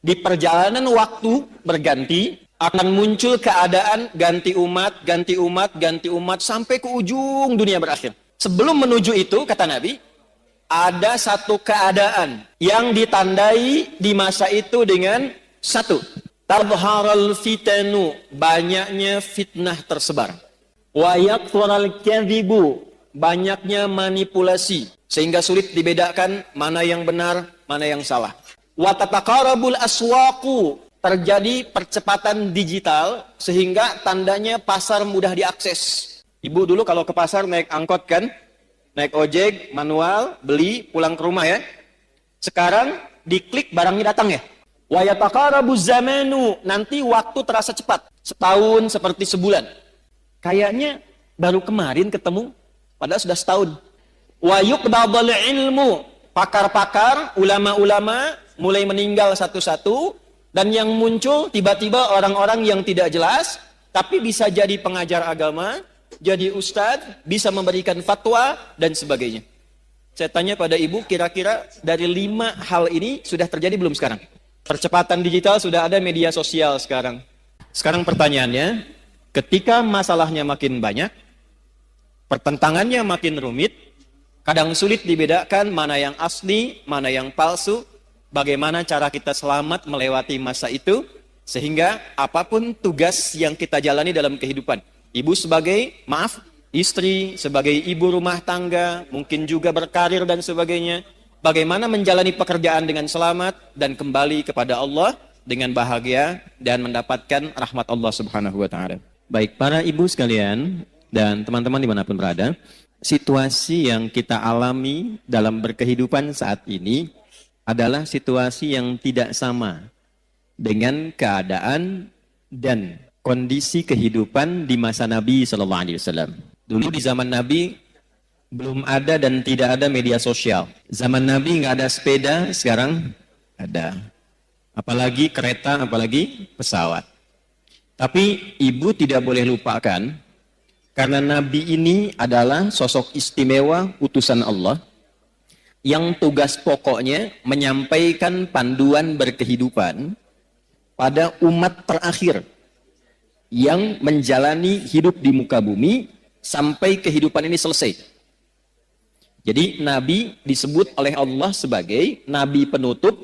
Di perjalanan waktu berganti, akan muncul keadaan ganti umat, ganti umat, ganti umat, sampai ke ujung dunia berakhir. Sebelum menuju itu, kata Nabi, ada satu keadaan yang ditandai di masa itu dengan satu. Tadharal fitanu, banyaknya fitnah tersebar. Wa yakthurul kadhibu, banyaknya manipulasi. Sehingga sulit dibedakan mana yang benar, mana yang salah. Wa tataqarabul aswaqu, terjadi percepatan digital sehingga tandanya pasar mudah diakses. Ibu dulu kalau ke pasar naik angkot kan, naik ojek, manual, beli, pulang ke rumah ya. Sekarang diklik barangnya datang ya. Wa yataqarabuz zamanu, nanti waktu terasa cepat. Setahun seperti sebulan. Kayaknya baru kemarin ketemu, padahal sudah setahun. Wa yuqbadul ilmu, pakar-pakar, ulama-ulama mulai meninggal satu-satu, dan yang muncul tiba-tiba orang-orang yang tidak jelas, tapi bisa jadi pengajar agama, jadi ustadz, bisa memberikan fatwa, dan sebagainya. Saya tanya pada ibu, kira-kira dari 5 hal ini sudah terjadi belum sekarang? Percepatan digital, sudah ada media sosial sekarang. Sekarang pertanyaannya, ketika masalahnya makin banyak, pertentangannya makin rumit, kadang sulit dibedakan mana yang asli, mana yang palsu, bagaimana cara kita selamat melewati masa itu, sehingga apapun tugas yang kita jalani dalam kehidupan. Ibu sebagai, istri, sebagai ibu rumah tangga, mungkin juga berkarir dan sebagainya. Bagaimana menjalani pekerjaan dengan selamat dan kembali kepada Allah dengan bahagia dan mendapatkan rahmat Allah Subhanahu wa Ta'ala. Baik, para ibu sekalian dan teman-teman dimanapun berada, situasi yang kita alami dalam berkehidupan saat ini adalah situasi yang tidak sama dengan keadaan dan kondisi kehidupan di masa Nabi SAW. Dulu di zaman Nabi belum ada dan tidak ada media sosial. Zaman Nabi nggak ada sepeda, sekarang ada. Apalagi kereta, apalagi pesawat. Tapi ibu tidak boleh lupakan, karena Nabi ini adalah sosok istimewa utusan Allah, yang tugas pokoknya menyampaikan panduan berkehidupan pada umat terakhir yang menjalani hidup di muka bumi sampai kehidupan ini selesai. Jadi Nabi disebut oleh Allah sebagai Nabi penutup,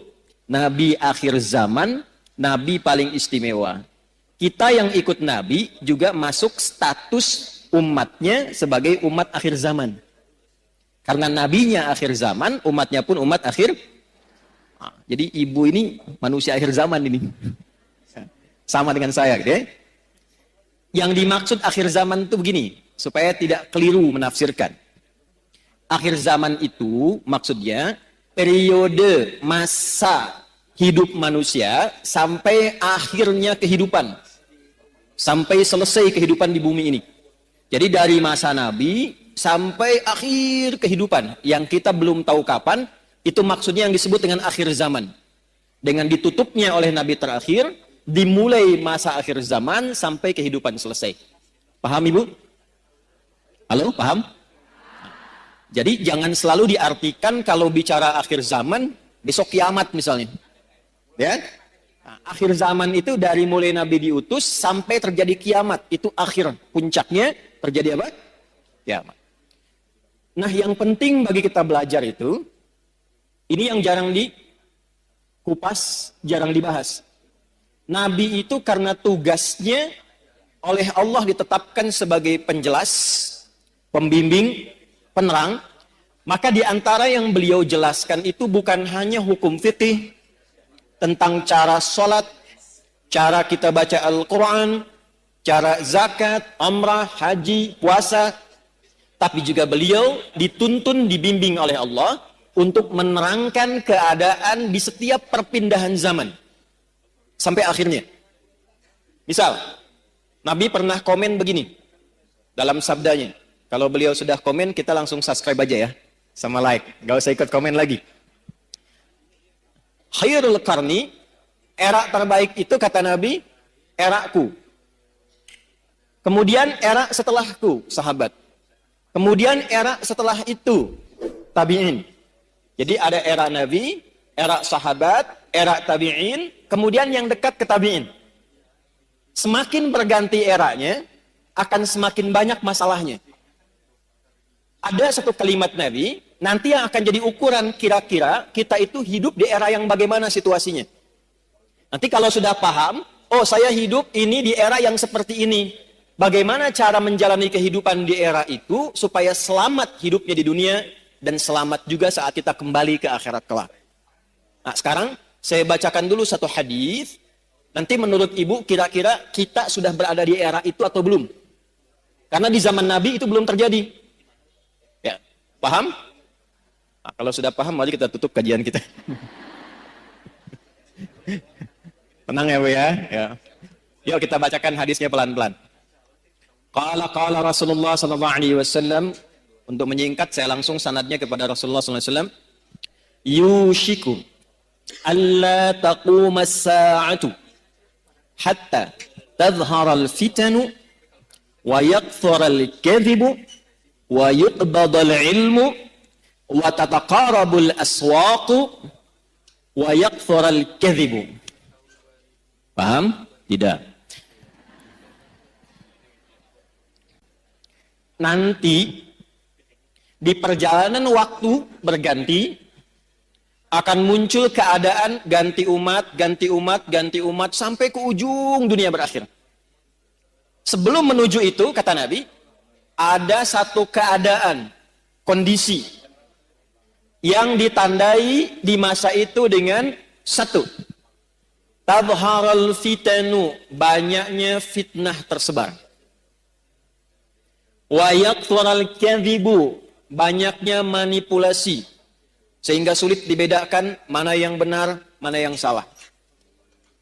Nabi akhir zaman, Nabi paling istimewa. Kita yang ikut Nabi juga masuk status umatnya sebagai umat akhir zaman. Karena nabinya akhir zaman, umatnya pun umat akhir. Jadi ibu ini manusia akhir zaman ini. Sama dengan saya, gitu ya. Yang dimaksud akhir zaman itu begini, supaya tidak keliru menafsirkan. Akhir zaman itu maksudnya periode masa hidup manusia sampai akhirnya kehidupan. Sampai selesai kehidupan di bumi ini. Jadi dari masa Nabi sampai akhir kehidupan yang kita belum tahu kapan, itu maksudnya yang disebut dengan akhir zaman. Dengan ditutupnya oleh Nabi terakhir, dimulai masa akhir zaman sampai kehidupan selesai. Paham Ibu? Halo, paham? Jadi jangan selalu diartikan kalau bicara akhir zaman, besok kiamat misalnya. Ya? Nah, akhir zaman itu dari mulai Nabi diutus sampai terjadi kiamat. Itu akhir, puncaknya terjadi apa? Kiamat. Nah, yang penting bagi kita belajar itu, ini yang jarang dikupas, jarang dibahas. Nabi itu karena tugasnya oleh Allah ditetapkan sebagai penjelas, pembimbing, penerang, maka di antara yang beliau jelaskan itu bukan hanya hukum fikih, tentang cara sholat, cara kita baca Al-Quran, cara zakat, umrah, haji, puasa, tapi juga beliau dituntun, dibimbing oleh Allah untuk menerangkan keadaan di setiap perpindahan zaman sampai akhirnya. Misal, Nabi pernah komen begini dalam sabdanya. Kalau beliau sudah komen, kita langsung subscribe aja ya, sama like, gak usah ikut komen lagi. Khairul qarni, era terbaik itu kata Nabi, eraku. Kemudian era setelahku, sahabat. Kemudian era setelah itu, tabi'in. Jadi ada era Nabi, era sahabat, era tabi'in, kemudian yang dekat ke tabi'in. Semakin berganti eranya, akan semakin banyak masalahnya. Ada satu kalimat Nabi, nanti yang akan jadi ukuran kira-kira kita itu hidup di era yang bagaimana situasinya. Nanti kalau sudah paham, oh saya hidup ini di era yang seperti ini. Bagaimana cara menjalani kehidupan di era itu supaya selamat hidupnya di dunia dan selamat juga saat kita kembali ke akhirat kelak. Nah sekarang saya bacakan dulu satu hadis. Nanti menurut ibu kira-kira kita sudah berada di era itu atau belum? Karena di zaman Nabi itu belum terjadi. Ya, paham? Nah, kalau sudah paham, mari kita tutup kajian kita. Tenang ya Bu ya. Yuk kita bacakan hadisnya pelan-pelan. Qala Rasulullah sallallahu alaihi wasallam. Untuk menyingkat saya langsung sanadnya kepada Rasulullah sallallahu alaihi wasallam. Yushiku alla taquma as-sa'atu hatta tadhhara al-fitanu wa yakthura al-kadhibu wa yuqbada al-ilmu wa tataqarabu al-aswaqu wa yakthura al-kadhibu. Paham? Tidak. Nanti di perjalanan waktu berganti akan muncul keadaan ganti umat, ganti umat, ganti umat sampai ke ujung dunia berakhir. Sebelum menuju itu, kata Nabi, ada satu keadaan, kondisi yang ditandai di masa itu dengan satu, tadharal fitanu, banyaknya fitnah tersebar. Wa yakthurul kadhibu, banyaknya manipulasi sehingga sulit dibedakan mana yang benar, mana yang salah.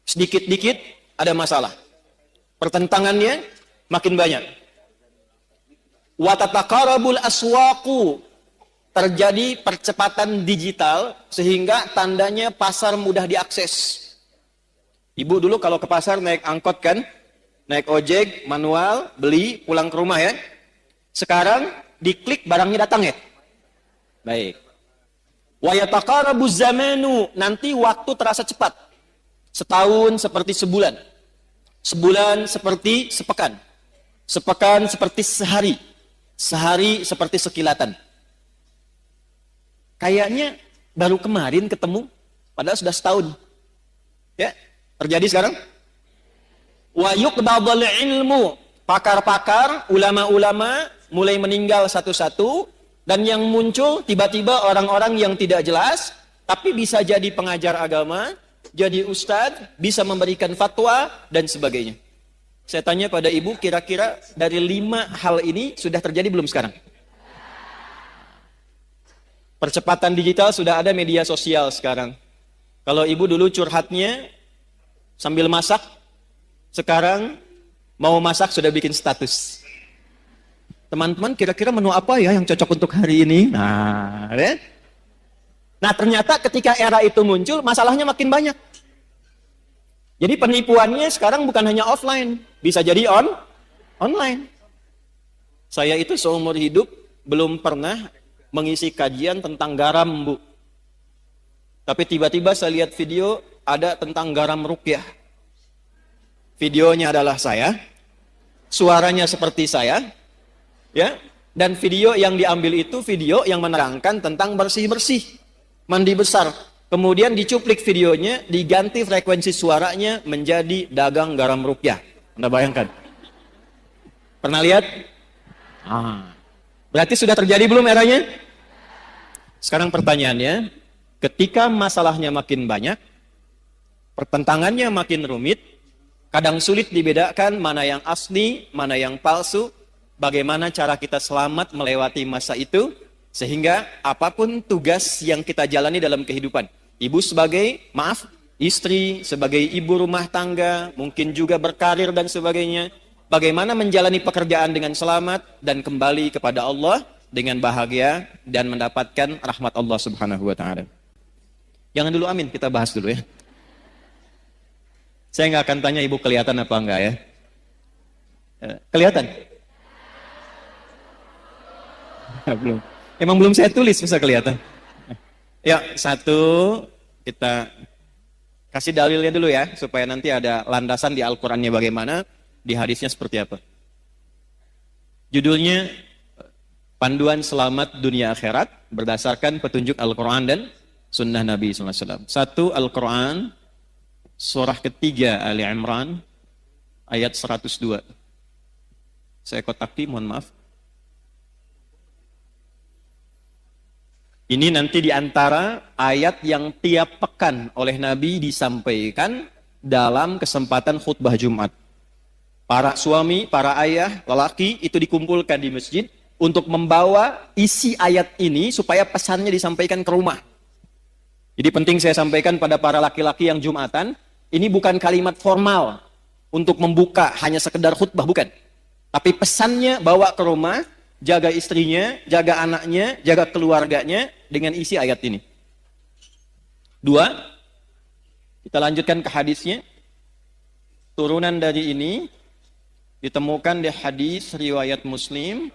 Sedikit-dikit ada masalah. Pertentangannya makin banyak. Wa tataqarabul aswaqu, terjadi percepatan digital sehingga tandanya pasar mudah diakses. Ibu dulu kalau ke pasar naik angkot kan, naik ojek, manual, beli, pulang ke rumah ya. Sekarang diklik barangnya datang ya. Baik. Wa yataqarabu zamanu, nanti waktu terasa cepat. Setahun seperti sebulan. Sebulan seperti sepekan. Sepekan seperti sehari. Sehari seperti sekilatan. Kayaknya baru kemarin ketemu, padahal sudah setahun. Ya, terjadi sekarang. Wa yuqbadul ilmu, pakar-pakar, ulama-ulama mulai meninggal satu-satu, dan yang muncul tiba-tiba orang-orang yang tidak jelas, tapi bisa jadi pengajar agama, jadi ustadz, bisa memberikan fatwa, dan sebagainya. Saya tanya pada ibu, kira-kira dari 5 hal ini sudah terjadi belum sekarang? Percepatan digital sudah ada, media sosial sekarang. Kalau ibu dulu curhatnya sambil masak, sekarang mau masak sudah bikin status. Teman-teman kira-kira menu apa ya yang cocok untuk hari ini? Nah, ya? Nah ternyata ketika era itu muncul, masalahnya makin banyak. Jadi penipuannya sekarang bukan hanya offline, bisa jadi online. Saya itu seumur hidup belum pernah mengisi kajian tentang garam, Bu. Tapi tiba-tiba saya lihat video ada tentang garam ruqyah. Videonya adalah saya, suaranya seperti saya, ya, dan video yang diambil itu video yang menerangkan tentang bersih-bersih, mandi besar. Kemudian dicuplik videonya, diganti frekuensi suaranya menjadi dagang garam ruqyah. Anda bayangkan? Pernah lihat? Berarti sudah terjadi belum eranya? Sekarang pertanyaannya, ketika masalahnya makin banyak, pertentangannya makin rumit, kadang sulit dibedakan mana yang asli, mana yang palsu, bagaimana cara kita selamat melewati masa itu, sehingga apapun tugas yang kita jalani dalam kehidupan, ibu sebagai, istri, sebagai ibu rumah tangga, mungkin juga berkarir dan sebagainya, bagaimana menjalani pekerjaan dengan selamat dan kembali kepada Allah dengan bahagia dan mendapatkan rahmat Allah Subhanahu wa Ta'ala. Jangan dulu amin, kita bahas dulu ya. Saya nggak akan tanya ibu kelihatan apa enggak ya. Kelihatan? Belum. Emang belum saya tulis bisa kelihatan. Ya, 1, kita kasih dalilnya dulu ya, supaya nanti ada landasan di Al-Qur'annya bagaimana, di hadisnya seperti apa. Judulnya Panduan Selamat Dunia Akhirat berdasarkan petunjuk Al-Quran dan Sunnah Nabi SAW. Satu, Al-Quran, surah ketiga Ali Imran, ayat 102. Saya kotaki, mohon maaf. Ini nanti di antara ayat yang tiap pekan oleh Nabi disampaikan dalam kesempatan khutbah Jumat. Para suami, para ayah, lelaki itu dikumpulkan di masjid untuk membawa isi ayat ini supaya pesannya disampaikan ke rumah. Jadi penting saya sampaikan pada para laki-laki yang Jumatan, ini bukan kalimat formal untuk membuka hanya sekedar khutbah, bukan. Tapi pesannya bawa ke rumah, jaga istrinya, jaga anaknya, jaga keluarganya dengan isi ayat ini. Dua, kita lanjutkan ke hadisnya. Turunan dari ini ditemukan di hadis riwayat Muslim,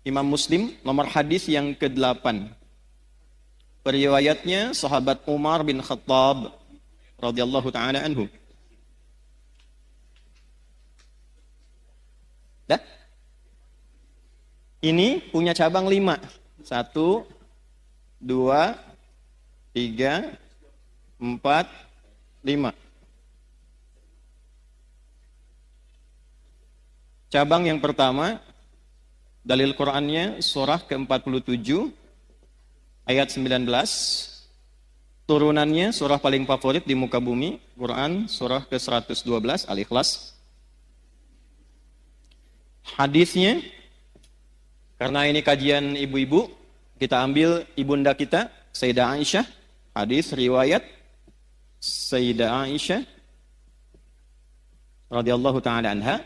Imam Muslim, nomor hadis yang ke-8. Periwayatnya sahabat Umar bin Khattab radhiyallahu taala anhu. Dah? Ini punya cabang 5. 1, 2, 3, 4, 5. Cabang yang pertama, dalil Qur'annya surah ke-47 ayat 19. Turunannya surah paling favorit di muka bumi, Quran surah ke-112 Al-Ikhlas. Hadisnya, karena ini kajian ibu-ibu, kita ambil ibunda kita Sayyidah Aisyah. Hadis riwayat Sayyidah Aisyah radhiyallahu taala anha,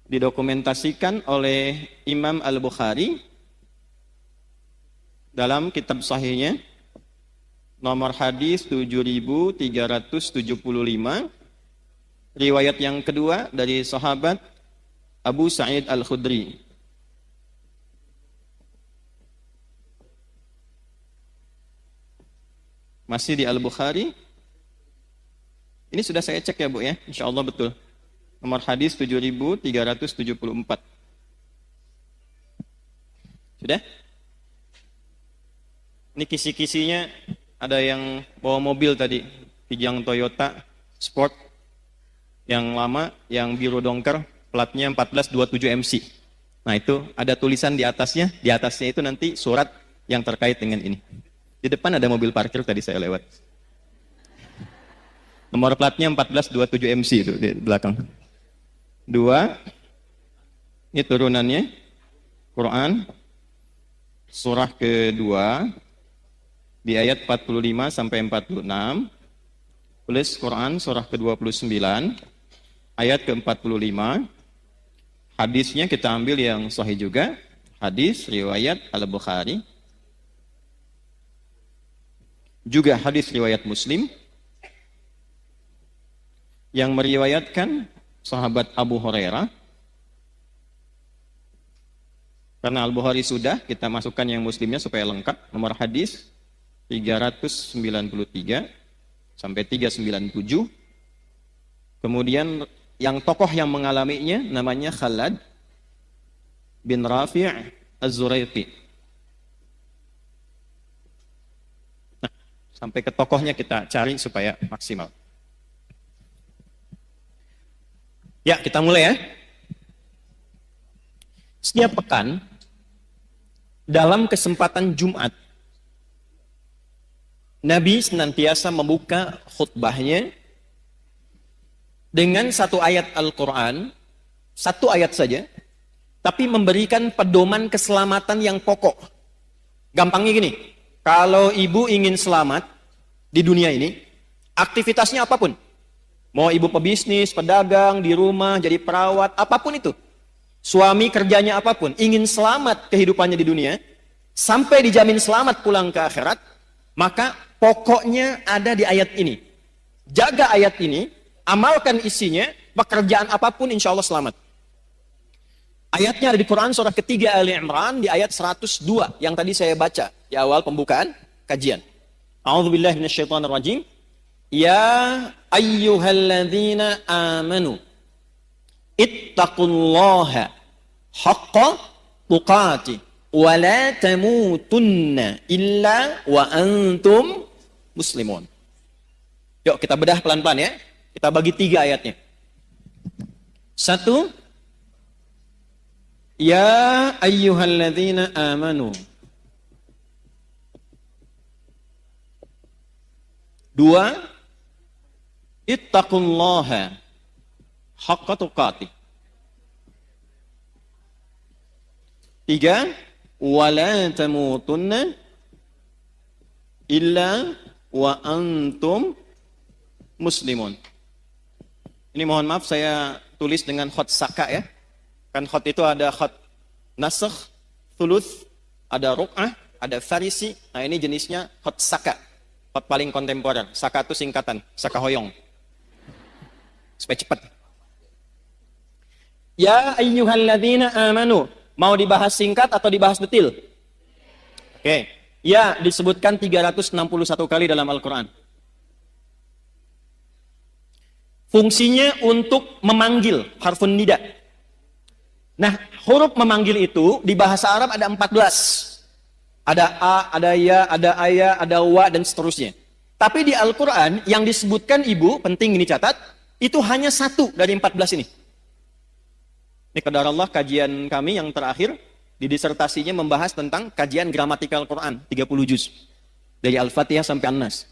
didokumentasikan oleh Imam Al-Bukhari dalam kitab sahihnya nomor hadis 7375. Riwayat yang kedua dari sahabat Abu Sa'id Al-Khudri. Masih di Al-Bukhari. Ini sudah saya cek ya Bu ya, insyaallah betul. Nomor hadis 7374. Sudah? Ini kisi-kisinya, ada yang bawa mobil tadi, Kijang Toyota Sport yang lama, yang biru dongker, platnya 1427 MC. Nah itu ada tulisan di atasnya itu nanti surat yang terkait dengan ini. Di depan ada mobil parkir tadi saya lewat. Nomor platnya 1427 MC itu di belakang. 2, ini turunannya, Quran, surah kedua, di ayat 45 sampai 46, plus Quran, surah ke-29, ayat ke-45, hadisnya kita ambil yang sahih juga, hadis riwayat Al-Bukhari, juga hadis riwayat Muslim, yang meriwayatkan sahabat Abu Hurairah. Karena Al-Bukhari sudah, kita masukkan yang Muslimnya supaya lengkap. Nomor hadis 393 sampai 397. Kemudian yang tokoh yang mengalaminya namanya Khalad bin Rafi' Az-Zuraiqi. Nah, sampai ke tokohnya kita cari supaya maksimal. Ya, kita mulai ya. Setiap pekan, dalam kesempatan Jumat, Nabi senantiasa membuka khutbahnya dengan satu ayat Al-Quran, satu ayat saja, tapi memberikan pedoman keselamatan yang pokok. Gampangnya gini, kalau ibu ingin selamat di dunia ini, aktivitasnya apapun, mau ibu pebisnis, pedagang, di rumah, jadi perawat, apapun itu. Suami kerjanya apapun, ingin selamat kehidupannya di dunia, sampai dijamin selamat pulang ke akhirat, maka pokoknya ada di ayat ini. Jaga ayat ini, amalkan isinya, pekerjaan apapun insya Allah selamat. Ayatnya ada di Quran surah ketiga Ali Imran di ayat 102 yang tadi saya baca. di awal pembukaan kajian. A'udzubillahi minasyaitonirrajim. Ya ayyuhalladzina amanu ittaqullaha haqqa tuqatih wa la tamutunna illa wa antum muslimun. Yuk kita bedah pelan-pelan ya. Kita bagi 3 ayatnya. 1, ya ayyuhalladzina amanu. 2, ittaqullaha haqqa tuqatih. 3, wala tamutunna illa wa antum muslimun. Ini mohon maaf saya tulis dengan khot saka ya. Kan khot itu ada khot nasakh, thuluth, ada ruk'ah, ada farisi. Nah ini jenisnya khot saka. Khot paling kontemporer. Saka itu singkatan, saka hoyong. Supaya cepat. Ya ayyuhalladzina amanu. Mau dibahas singkat atau dibahas detil? Oke. Ya, disebutkan 361 kali dalam Al-Quran. Fungsinya untuk memanggil, harfun nida. Nah, huruf memanggil itu di bahasa Arab ada 14. Ada a, ada ya, ada aya, ada wa, dan seterusnya. Tapi di Al-Quran yang disebutkan ibu, penting ini catat, itu hanya 1 dari 14 ini. Ini qadarullah kajian kami yang terakhir di disertasinya membahas tentang kajian gramatikal Quran 30 juz dari Al-Fatihah sampai An-Nas.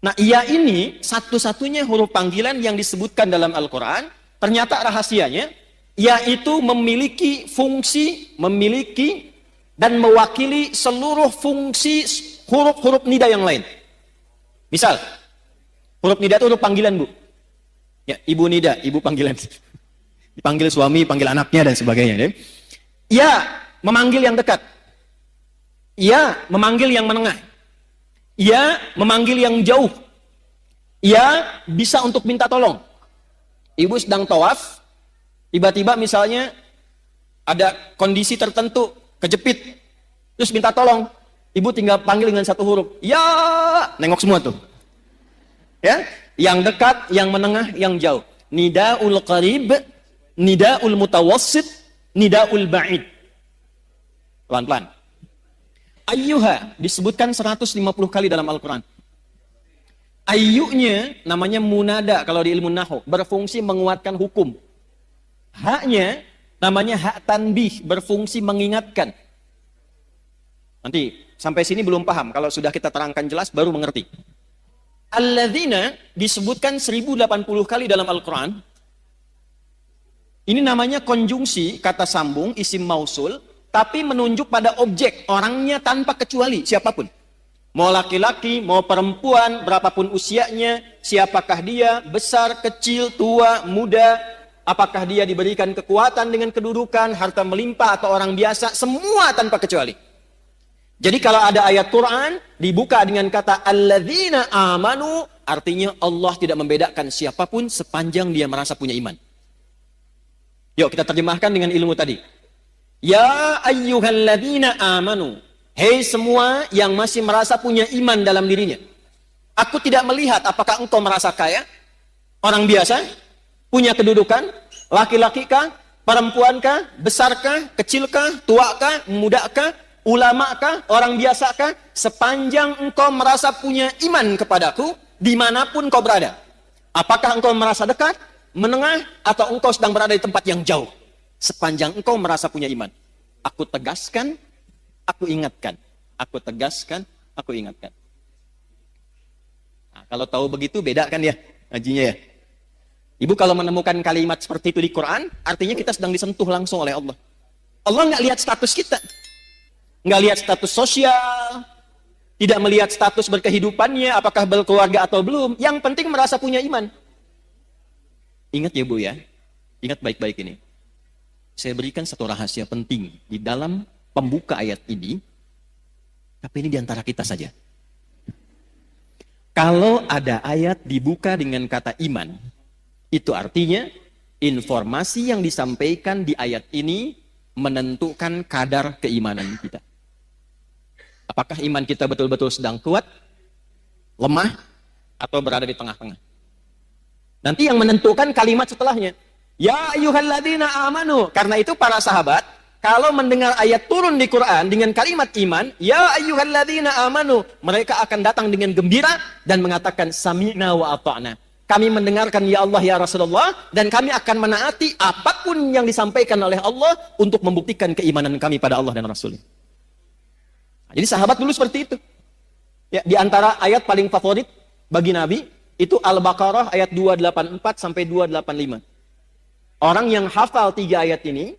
Nah, iya ini satu-satunya huruf panggilan yang disebutkan dalam Al-Quran, ternyata rahasianya yaitu memiliki fungsi, memiliki dan mewakili seluruh fungsi huruf-huruf nida yang lain. Misal, huruf nida itu huruf panggilan, Bu. Ya, ibu nida, ibu panggilan. Dipanggil suami, panggil anaknya dan sebagainya. Ya, memanggil yang dekat. Ya, memanggil yang menengah. Ya, memanggil yang jauh. Ya, bisa untuk minta tolong. Ibu sedang tawaf, tiba-tiba misalnya ada kondisi tertentu, kejepit, terus minta tolong. Ibu tinggal panggil dengan 1 huruf. Ya, nengok semua tuh. Ya, yang dekat, yang menengah, yang jauh. Nidaul qarib, nidaul mutawassit, nidaul ba'id. Pelan-pelan. Ayyuha disebutkan 150 kali dalam Al-Quran. Ayyunya namanya munada kalau di ilmu nahwu, berfungsi menguatkan hukum. Haknya namanya hak tanbih, berfungsi mengingatkan. Nanti sampai sini belum paham, kalau sudah kita terangkan jelas baru mengerti. Alladzina disebutkan 1080 kali dalam Al-Quran. Ini namanya konjungsi, kata sambung, isim mausul, tapi menunjuk pada objek, orangnya tanpa kecuali, siapapun. Mau laki-laki, mau perempuan, berapapun usianya, siapakah dia, besar, kecil, tua, muda, apakah dia diberikan kekuatan dengan kedudukan, harta melimpah, atau orang biasa, semua tanpa kecuali. Jadi kalau ada ayat Quran, dibuka dengan kata alladzina amanu, artinya Allah tidak membedakan siapapun sepanjang dia merasa punya iman. Yuk kita terjemahkan dengan ilmu tadi. Ya ayyuhalladzina amanu. Hei semua yang masih merasa punya iman dalam dirinya. Aku tidak melihat apakah engkau merasa kaya, orang biasa, punya kedudukan, laki-laki kah, perempuan kah, besar kah, kecil kah, tua kah, muda kah, ulama kah, orang biasa kah, sepanjang engkau merasa punya iman kepadaku, dimanapun kau berada. Apakah engkau merasa dekat, menengah, atau engkau sedang berada di tempat yang jauh. Sepanjang engkau merasa punya iman. Aku tegaskan, aku ingatkan. Aku tegaskan, aku ingatkan. Nah, kalau tahu begitu, beda kan ya ngajinya ya. Ibu kalau menemukan kalimat seperti itu di Quran, artinya kita sedang disentuh langsung oleh Allah. Allah nggak lihat status kita. Nggak lihat status sosial. Tidak melihat status berkehidupannya, apakah berkeluarga atau belum. Yang penting merasa punya iman. Ingat ya Bu ya, ingat baik-baik ini. Saya berikan satu rahasia penting di dalam pembuka ayat ini, tapi ini diantara kita saja. Kalau ada ayat dibuka dengan kata iman, itu artinya informasi yang disampaikan di ayat ini menentukan kadar keimanan kita. Apakah iman kita betul-betul sedang kuat, lemah, atau berada di tengah-tengah? Nanti yang menentukan kalimat setelahnya. Ya ayyuhalladzina amanu. Karena itu para sahabat, kalau mendengar ayat turun di Quran dengan kalimat iman, ya ayyuhalladzina amanu, mereka akan datang dengan gembira dan mengatakan sami'na wa ata'na. Kami mendengarkan ya Allah ya Rasulullah dan kami akan menaati apapun yang disampaikan oleh Allah untuk membuktikan keimanan kami pada Allah dan Rasul. Nah, jadi sahabat dulu seperti itu. Ya, di antara ayat paling favorit bagi Nabi itu Al-Baqarah ayat 284 sampai 285. Orang yang hafal 3 ayat ini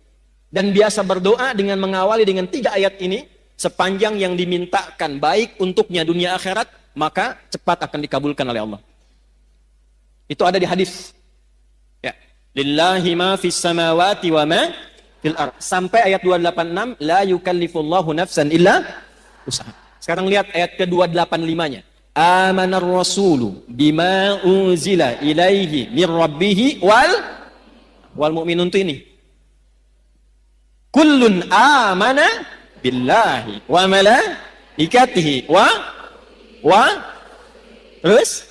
dan biasa berdoa dengan mengawali dengan 3 ayat ini, sepanjang yang dimintakan baik untuknya dunia akhirat, maka cepat akan dikabulkan oleh Allah. Itu ada di hadis. Ya. Lillahi ma fis samawati wa ma fil ard. Sampai ayat 286, la yukallifullahu nafsan illa usaha. Sekarang lihat ayat ke-285-nya. Amanar rasulu bima unzila ilaihi mir rabbih wal mu'minun itu ini. Kullun amana billahi wa malaikatihi wa terus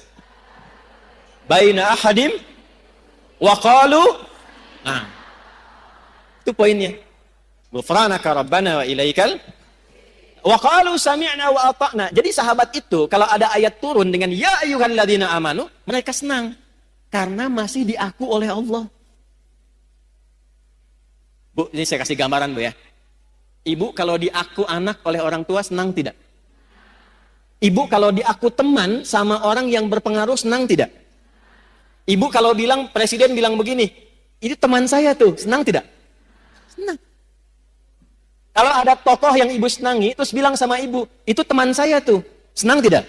baina ahadim wa qalu, nah itu poinnya, ghufranaka rabbana wa ilaikal wa qalu sami'na wa ata'na. Jadi sahabat itu kalau ada ayat turun dengan ya ayyuhalladzina amanu, mereka senang karena masih diaku oleh Allah. Bu, ini saya kasih gambaran Bu ya. Ibu kalau diaku anak oleh orang tua senang tidak? Ibu kalau diaku teman sama orang yang berpengaruh senang tidak? Ibu kalau bilang, presiden bilang begini, ini teman saya tuh, senang tidak? Senang. Kalau ada tokoh yang ibu senangi, terus bilang sama ibu, itu teman saya tuh, senang tidak?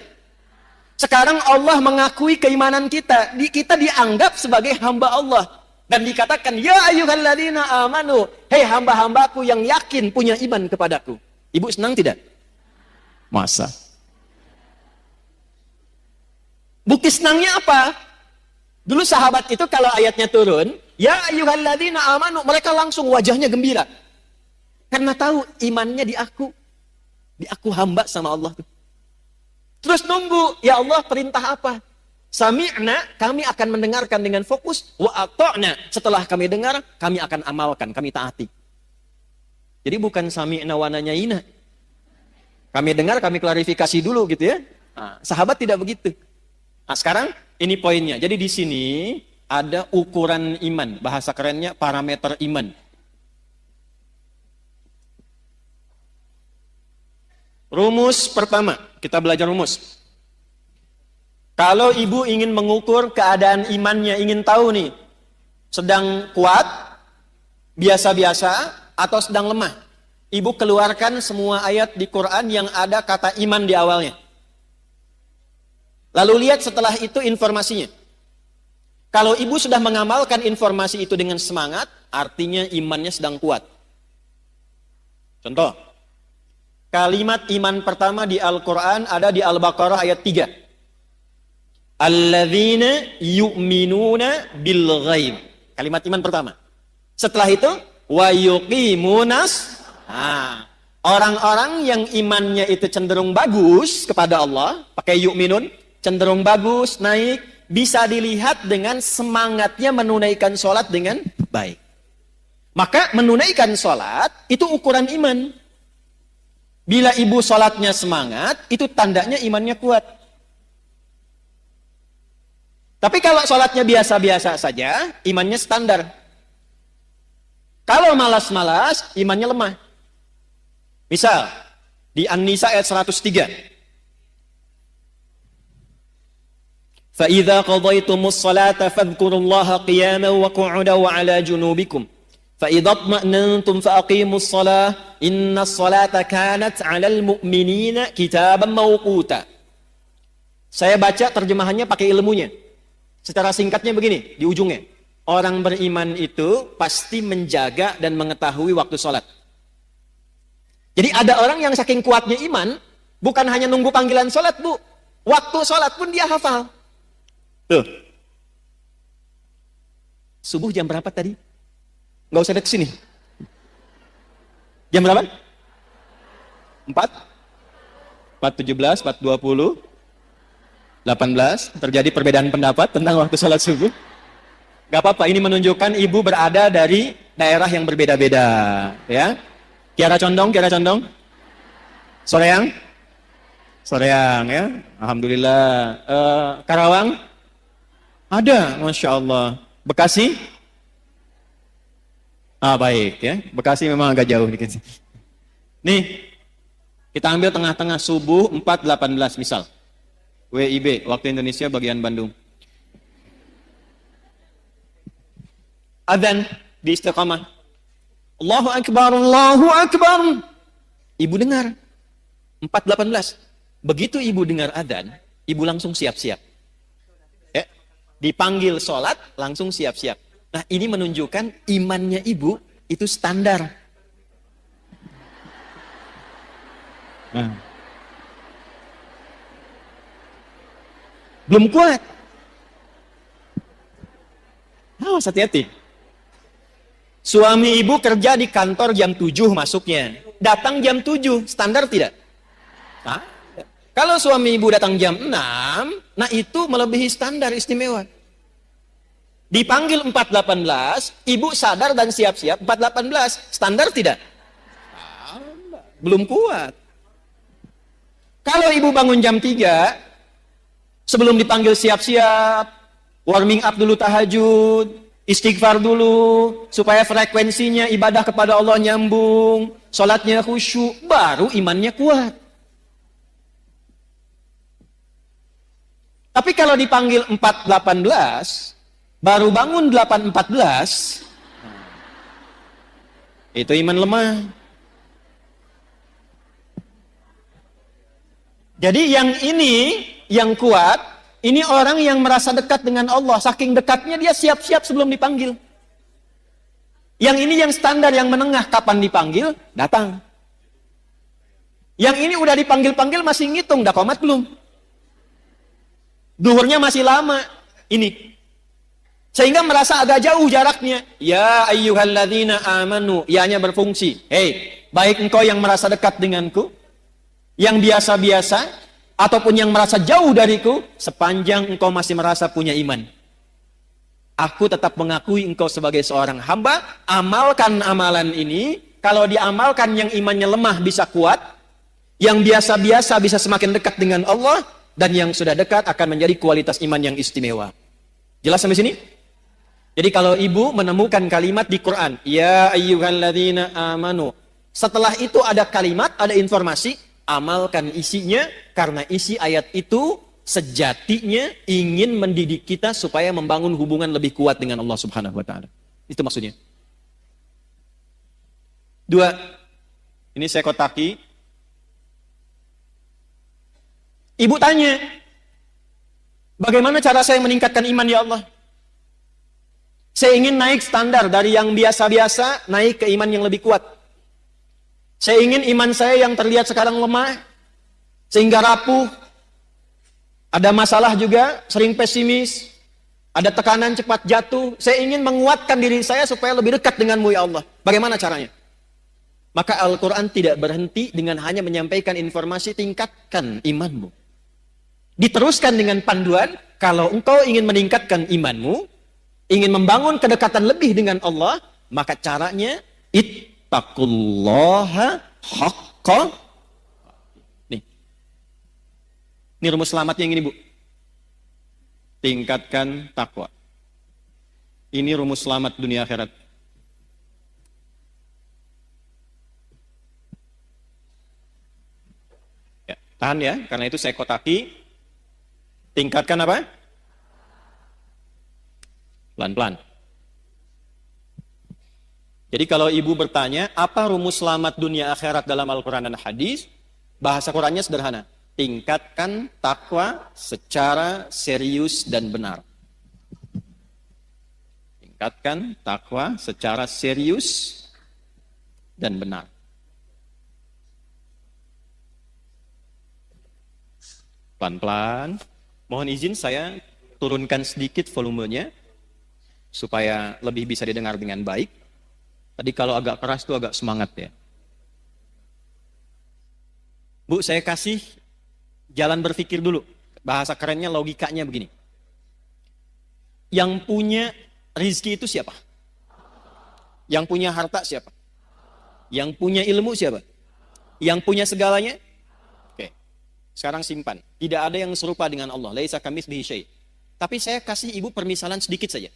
Sekarang Allah mengakui keimanan kita, kita dianggap sebagai hamba Allah. Dan dikatakan, ya ayyuhalladzina amanu, hei hamba-hambaku yang yakin punya iman kepadaku. Ibu senang tidak? Masa? Bukti senangnya apa? Dulu sahabat itu kalau ayatnya turun, ya ayyuhalladzina amanu, mereka langsung wajahnya gembira. Karena tahu imannya diaku hamba sama Allah. Terus nunggu, ya Allah perintah apa? Sami'na, kami akan mendengarkan dengan fokus, wa ata'na, setelah kami dengar, kami akan amalkan, kami taati. Jadi bukan sami'na wa nanyaina. Kami dengar, kami klarifikasi dulu gitu ya. Nah, sahabat tidak begitu. Nah, sekarang ini poinnya. Jadi di sini ada ukuran iman, bahasa kerennya parameter iman. Rumus pertama, kita belajar rumus. Kalau ibu ingin mengukur keadaan imannya, ingin tahu nih, sedang kuat, biasa-biasa, atau sedang lemah. Ibu keluarkan semua ayat di Quran yang ada kata iman di awalnya. Lalu lihat setelah itu informasinya. Kalau ibu sudah mengamalkan informasi itu dengan semangat, artinya imannya sedang kuat. Contoh, kalimat iman pertama di Al-Quran ada di Al-Baqarah ayat 3. Alladzina yu'minuna bil ghaib. Kalimat iman pertama. Setelah itu, wa yuqimunas. Nah, orang-orang yang imannya itu cenderung bagus kepada Allah, pakai yu'minun, cenderung bagus, naik, bisa dilihat dengan semangatnya menunaikan sholat dengan baik. Maka menunaikan sholat itu ukuran iman. Bila ibu sholatnya semangat, itu tandanya imannya kuat. Tapi kalau sholatnya biasa-biasa saja, imannya standar. Kalau malas-malas, imannya lemah. Misal, di An-Nisa ayat 103. فَإِذَا قَضَيْتُمُ الصَّلَاةَ فَاذْكُرُوا اللَّهَ قِيَامًا وَقُعُودًا وَعَلَى جُنُوبِكُمْ فَإِذَا اطْمَأْنَنْتُمْ فَأَقِيمُوا الصَّلَاةَ إِنَّ الصَّلَاةَ كَانَتْ عَلَى الْمُؤْمِنِينَ كِتَابًا مَوْقُوتًا. Saya baca terjemahannya pakai ilmunya. Secara singkatnya begini, di ujungnya. Orang beriman itu pasti menjaga dan mengetahui waktu sholat. Jadi ada orang yang saking kuatnya iman, bukan hanya nunggu panggilan sholat, Bu. Waktu sholat pun dia hafal. Tuh. Subuh jam berapa tadi? Nggak usah lihat ke sini. Jam berapa? 4? 4.17, 4.20, 18. Terjadi perbedaan pendapat tentang waktu sholat subuh. Gak apa-apa, ini menunjukkan ibu berada dari daerah yang berbeda-beda. Ya. Kiara Condong, Kiara Condong. Soreang? Soreang ya. Alhamdulillah. Karawang? Ada, Masya Allah. Bekasi? Baik ya. Bekasi memang agak jauh dikit. Nih, kita ambil tengah-tengah subuh 4.18 misal. WIB, waktu Indonesia bagian Bandung. Adzan di istiqamah. Allahu Akbar, Allahu Akbar. Ibu dengar. 4.18. Begitu ibu dengar adzan, ibu langsung siap-siap. Ya. Dipanggil sholat, langsung siap-siap. Nah, ini menunjukkan imannya ibu itu standar. Nah. Belum kuat. Awas, hati-hati. Suami ibu kerja di kantor jam 7 masuknya. Datang jam 7, standar tidak? Nah, kalau suami ibu datang jam 6, nah itu melebihi standar istimewa. Dipanggil 4.18, ibu sadar dan siap-siap 4.18, standar tidak? Belum kuat. Kalau ibu bangun jam 3, sebelum dipanggil siap-siap, warming up dulu tahajud, istighfar dulu, supaya frekuensinya ibadah kepada Allah nyambung, sholatnya khusyuk, baru imannya kuat. Tapi kalau dipanggil 4.18, baru bangun 8.14, itu iman lemah. Jadi yang ini, yang kuat, ini orang yang merasa dekat dengan Allah. Saking dekatnya dia siap-siap sebelum dipanggil. Yang ini yang standar, yang menengah. Kapan dipanggil, datang. Yang ini udah dipanggil-panggil masih ngitung, dah komat belum? Duhurnya masih lama. Ini. Sehingga merasa agak jauh jaraknya. Ya ayyuhalladzina amanu. Ya-nya berfungsi. Hei, baik engkau yang merasa dekat denganku, yang biasa-biasa, ataupun yang merasa jauh dariku, sepanjang engkau masih merasa punya iman. Aku tetap mengakui engkau sebagai seorang hamba, amalkan amalan ini, kalau diamalkan yang imannya lemah bisa kuat, yang biasa-biasa bisa semakin dekat dengan Allah, dan yang sudah dekat akan menjadi kualitas iman yang istimewa. Jelas sampai sini? Jadi kalau ibu menemukan kalimat di Quran, ya ayyuhalladzina amanu, setelah itu ada kalimat, ada informasi, amalkan isinya, karena isi ayat itu sejatinya ingin mendidik kita supaya membangun hubungan lebih kuat dengan Allah Subhanahu wa taala. Itu maksudnya. 2. Ini saya kotaki. Ibu tanya, bagaimana cara saya meningkatkan iman ya Allah? Saya ingin naik standar dari yang biasa-biasa, naik ke iman yang lebih kuat. Saya ingin iman saya yang terlihat sekarang lemah, sehingga rapuh, ada masalah juga, sering pesimis, ada tekanan cepat jatuh. Saya ingin menguatkan diri saya supaya lebih dekat denganmu ya Allah. Bagaimana caranya? Maka Al-Quran tidak berhenti dengan hanya menyampaikan informasi, tingkatkan imanmu. Diteruskan dengan panduan, kalau engkau ingin meningkatkan imanmu, ingin membangun kedekatan lebih dengan Allah, maka caranya, ittaqullaha haqqa. Nih. Ini rumus selamatnya yang ini, Bu. Tingkatkan takwa. Ini rumus selamat dunia akhirat. Ya, tahan ya, karena itu saya kotaki. Tingkatkan apa? Pelan-pelan. Jadi kalau ibu bertanya, apa rumus selamat dunia akhirat dalam Al-Quran dan hadis? Bahasa Qurannya sederhana. Tingkatkan takwa secara serius dan benar. Tingkatkan takwa secara serius dan benar. Pelan-pelan. Mohon izin saya turunkan sedikit volumenya supaya lebih bisa didengar dengan baik. Tadi kalau agak keras itu agak semangat ya. Bu, saya kasih Jalan berpikir dulu. Bahasa kerennya, logikanya begini. Yang punya rizki itu siapa? Yang punya harta siapa? Yang punya ilmu siapa? Yang punya segalanya? Oke. Sekarang simpan. Tidak ada yang serupa dengan Allah. Laisa kamitslihi syai'. Tapi saya kasih ibu permisalan sedikit saja.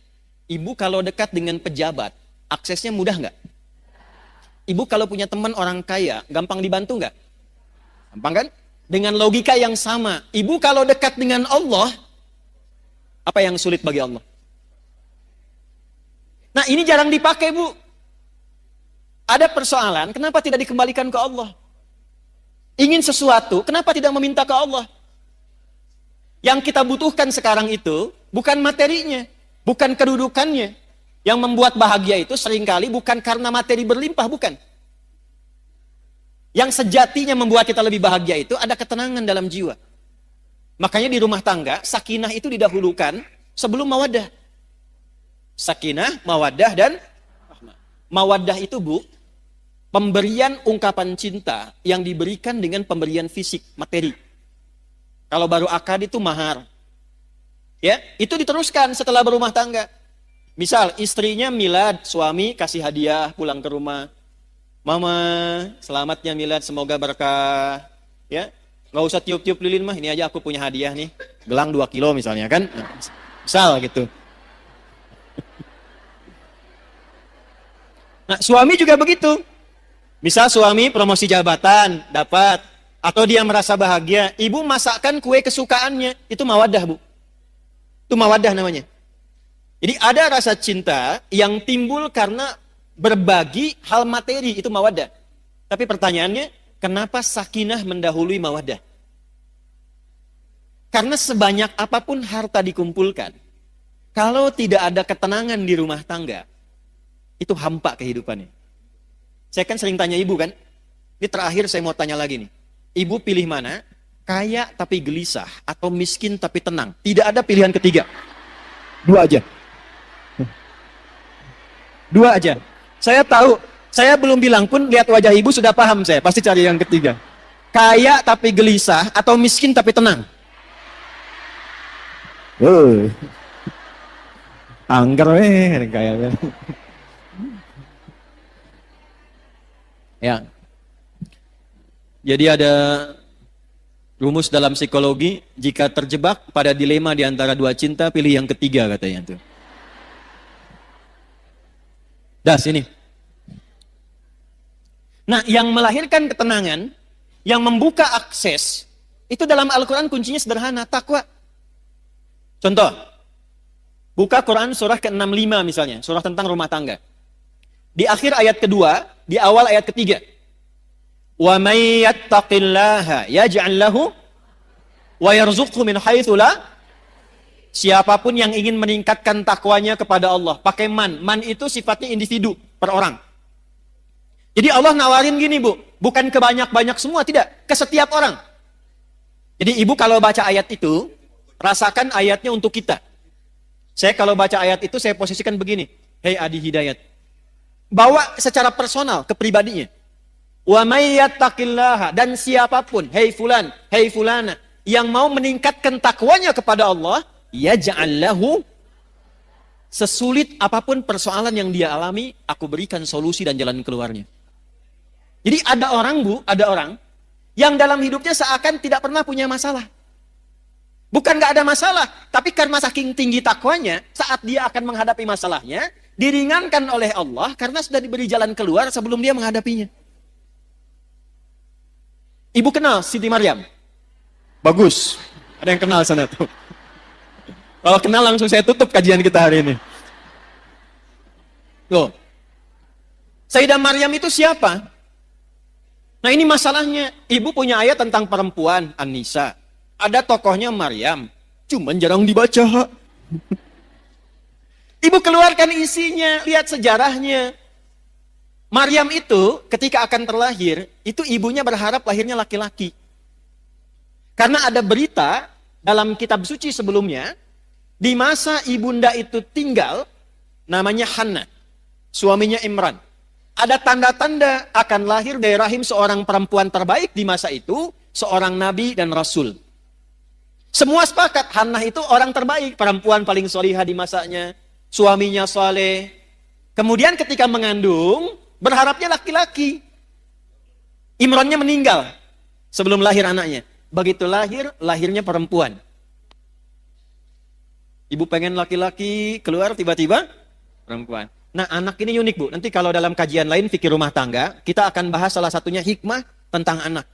Ibu kalau dekat dengan pejabat, aksesnya mudah nggak? Ibu kalau punya teman orang kaya, gampang dibantu nggak? Gampang kan? Dengan logika yang sama. Ibu kalau dekat dengan Allah, apa yang sulit bagi Allah? Nah, ini jarang dipakai, Bu. Ada persoalan, kenapa tidak dikembalikan ke Allah? Ingin sesuatu, kenapa tidak meminta ke Allah? Yang kita butuhkan sekarang itu bukan materinya, bukan kedudukannya. Yang membuat bahagia itu seringkali bukan karena materi berlimpah, bukan. Yang sejatinya membuat kita lebih bahagia itu ada ketenangan dalam jiwa. Makanya di rumah tangga, sakinah itu didahulukan sebelum mawaddah. Sakinah, mawaddah, dan rahmah. Mawaddah itu, Bu, pemberian ungkapan cinta yang diberikan dengan pemberian fisik, materi. Kalau baru akad itu mahar. Ya, itu diteruskan setelah berumah tangga. Misal istrinya milad, suami kasih hadiah pulang ke rumah. Mama, selamatnya milad, semoga berkah. Ya, nggak usah tiup-tiup lilin mah, ini aja aku punya hadiah nih. Gelang 2 kilo misalnya kan. Nah, misal gitu. Nah, suami juga begitu. Misal suami promosi jabatan, dapat. Atau dia merasa bahagia, ibu masakkan kue kesukaannya. Itu mawaddah, Bu. Itu mawaddah namanya. Jadi ada rasa cinta yang timbul karena berbagi hal materi, itu mawaddah. Tapi pertanyaannya, kenapa sakinah mendahului mawaddah? Karena sebanyak apapun harta dikumpulkan, kalau tidak ada ketenangan di rumah tangga, itu hampa kehidupannya. Saya kan sering tanya ibu kan, ini terakhir saya mau tanya lagi nih. Ibu pilih mana? Kaya tapi gelisah atau miskin tapi tenang? Tidak ada pilihan ketiga. 2 aja. 2 aja. Saya tahu, saya belum bilang pun lihat wajah ibu sudah paham saya. Pasti cari yang ketiga. Kaya tapi gelisah atau miskin tapi tenang? Angger kayaknya. Ya. Jadi ada rumus dalam psikologi, jika terjebak pada dilema di antara 2 cinta, pilih yang ketiga katanya tuh. Dah sini. Nah, yang melahirkan ketenangan, yang membuka akses, itu dalam Al-Quran kuncinya sederhana, takwa. Contoh, buka Quran surah ke-65 misalnya, surah tentang rumah tangga. Di akhir ayat kedua, di awal ayat ketiga. Wa may yattaqillaha yaj'al lahu wa yarzuqhu min haitsu la. Siapapun yang ingin meningkatkan takwanya kepada Allah, pakai man. Man itu sifatnya individu, per orang. Jadi Allah nawarin gini, Bu, bukan ke banyak-banyak semua, tidak, ke setiap orang. Jadi ibu kalau baca ayat itu, rasakan ayatnya untuk kita. Saya kalau baca ayat itu, saya posisikan begini. Hei Adi Hidayat. Bawa secara personal ke pribadinya. Wa may yattaqillaha, dan siapapun, hei fulan, hei fulana, yang mau meningkatkan takwanya kepada Allah, yaj'al lahu, sesulit apapun persoalan yang dia alami, aku berikan solusi dan jalan keluarnya. Jadi ada orang, Bu, ada orang yang dalam hidupnya seakan tidak pernah punya masalah. Bukan gak ada masalah, tapi karena saking tinggi takwanya, saat dia akan menghadapi masalahnya, diringankan oleh Allah karena sudah diberi jalan keluar sebelum dia menghadapinya. Ibu kenal Siti Maryam? Bagus. Ada yang kenal sana tuh. Kalau kenal langsung saya tutup kajian kita hari ini. Loh. Sayyidah Maryam itu siapa? Nah ini masalahnya. Ibu punya ayat tentang perempuan, An-Nisa. Ada tokohnya Maryam. Cuman jarang dibaca. Ibu keluarkan isinya, lihat sejarahnya. Maryam itu ketika akan terlahir, itu ibunya berharap lahirnya laki-laki. Karena ada berita dalam kitab suci sebelumnya, di masa ibunda itu tinggal, namanya Hannah, suaminya Imran. Ada tanda-tanda akan lahir dari rahim seorang perempuan terbaik di masa itu, seorang nabi dan rasul. Semua sepakat, Hannah itu orang terbaik, perempuan paling solihah di masanya, suaminya soleh. Kemudian ketika mengandung, berharapnya laki-laki. Imronnya meninggal sebelum lahir anaknya. Begitu lahir, lahirnya perempuan. Ibu pengen laki-laki, keluar tiba-tiba perempuan. Nah, anak ini unik, Bu. Nanti kalau dalam kajian lain fikih rumah tangga, kita akan bahas salah satunya hikmah tentang anak.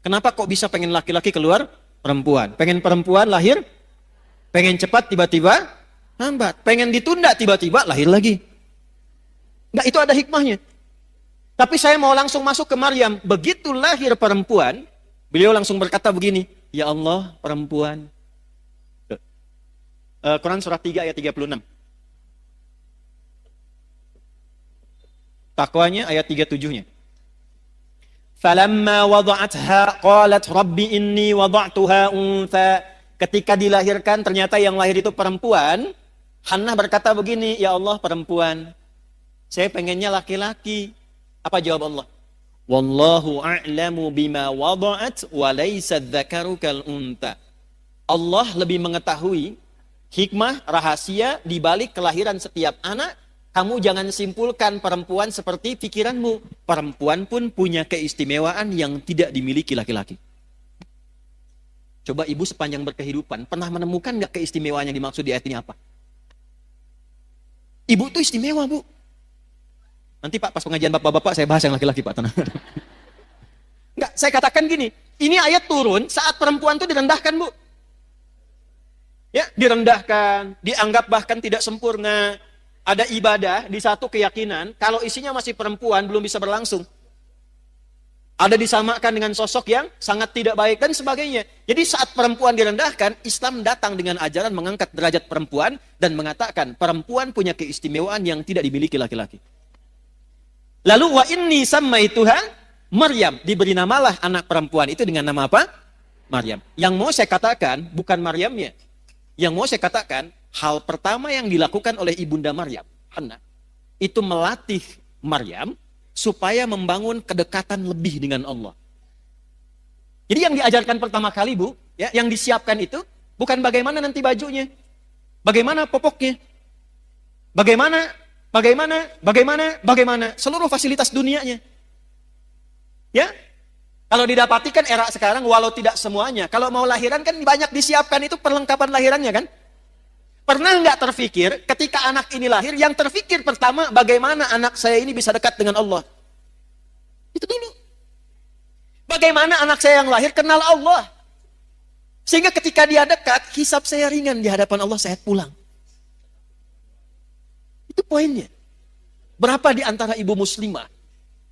Kenapa kok bisa pengen laki-laki keluar perempuan? Pengen perempuan lahir, pengen cepat tiba-tiba lambat. Pengen ditunda tiba-tiba lahir lagi. Enggak, itu ada hikmahnya. Tapi saya mau langsung masuk ke Maryam. Begitu lahir perempuan, beliau langsung berkata begini, ya Allah, perempuan. Quran surah 3 ayat 36. Takwanya ayat 37-nya. Falamma wada'atha qalat rabbi inni wada'tuha untha. Ketika dilahirkan ternyata yang lahir itu perempuan, Hannah berkata begini, ya Allah, perempuan. Saya pengennya laki-laki. Apa jawab Allah? Wallahu a'lamu bima wada'at wa laysa dzakaru kal untha. Allah lebih mengetahui hikmah, rahasia di balik kelahiran setiap anak. Kamu jangan simpulkan perempuan seperti pikiranmu. Perempuan pun punya keistimewaan yang tidak dimiliki laki-laki. Coba ibu sepanjang berkehidupan, pernah menemukan nggak keistimewaan yang dimaksud di ayat ini apa? Ibu tuh istimewa, Bu. Nanti Pak, pas pengajian bapak-bapak saya bahas yang laki-laki, Pak. Tenang. Nggak, saya katakan gini, ini ayat turun saat perempuan tuh direndahkan, Bu. Ya, direndahkan, dianggap bahkan tidak sempurna. Ada ibadah di satu keyakinan, kalau isinya masih perempuan belum bisa berlangsung. Ada disamakan dengan sosok yang sangat tidak baik dan sebagainya. Jadi saat perempuan direndahkan, Islam datang dengan ajaran mengangkat derajat perempuan dan mengatakan perempuan punya keistimewaan yang tidak dimiliki laki-laki. Lalu wa inni sammaituha Maryam, diberi namalah anak perempuan itu dengan nama apa? Maryam. Yang mau saya katakan bukan Maryamnya. Yang mau saya katakan, hal pertama yang dilakukan oleh ibunda Maryam, Hannah, itu melatih Maryam supaya membangun kedekatan lebih dengan Allah. Jadi yang diajarkan pertama kali, Bu, ya, yang disiapkan itu bukan bagaimana nanti bajunya, bagaimana popoknya, bagaimana seluruh fasilitas dunianya. Ya, kalau didapati kan era sekarang, walau tidak semuanya, kalau mau lahiran kan banyak disiapkan itu perlengkapan lahirannya kan. Pernah nggak terfikir ketika anak ini lahir, yang terfikir pertama bagaimana anak saya ini bisa dekat dengan Allah? Itu dulu. Bagaimana anak saya yang lahir kenal Allah? Sehingga ketika dia dekat, hisab saya ringan di hadapan Allah, saya pulang. Itu poinnya. Berapa di antara ibu muslimah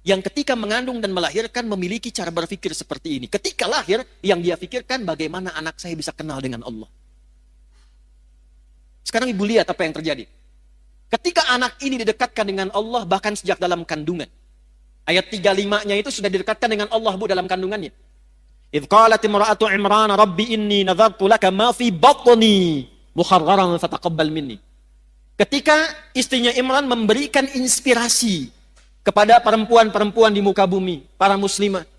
yang ketika mengandung dan melahirkan memiliki cara berpikir seperti ini? Ketika lahir, yang dia pikirkan bagaimana anak saya bisa kenal dengan Allah. Sekarang ibu lihat apa yang terjadi. Ketika anak ini didekatkan dengan Allah bahkan sejak dalam kandungan. Ayat 35-nya itu sudah didekatkan dengan Allah, Bu, dalam kandungannya. Idh qalat imra'atu Imran rabbi inni nadhartu laka ma fi batni muharraran fataqabbal minni. Ketika istrinya Imran memberikan inspirasi kepada perempuan-perempuan di muka bumi, para muslimah.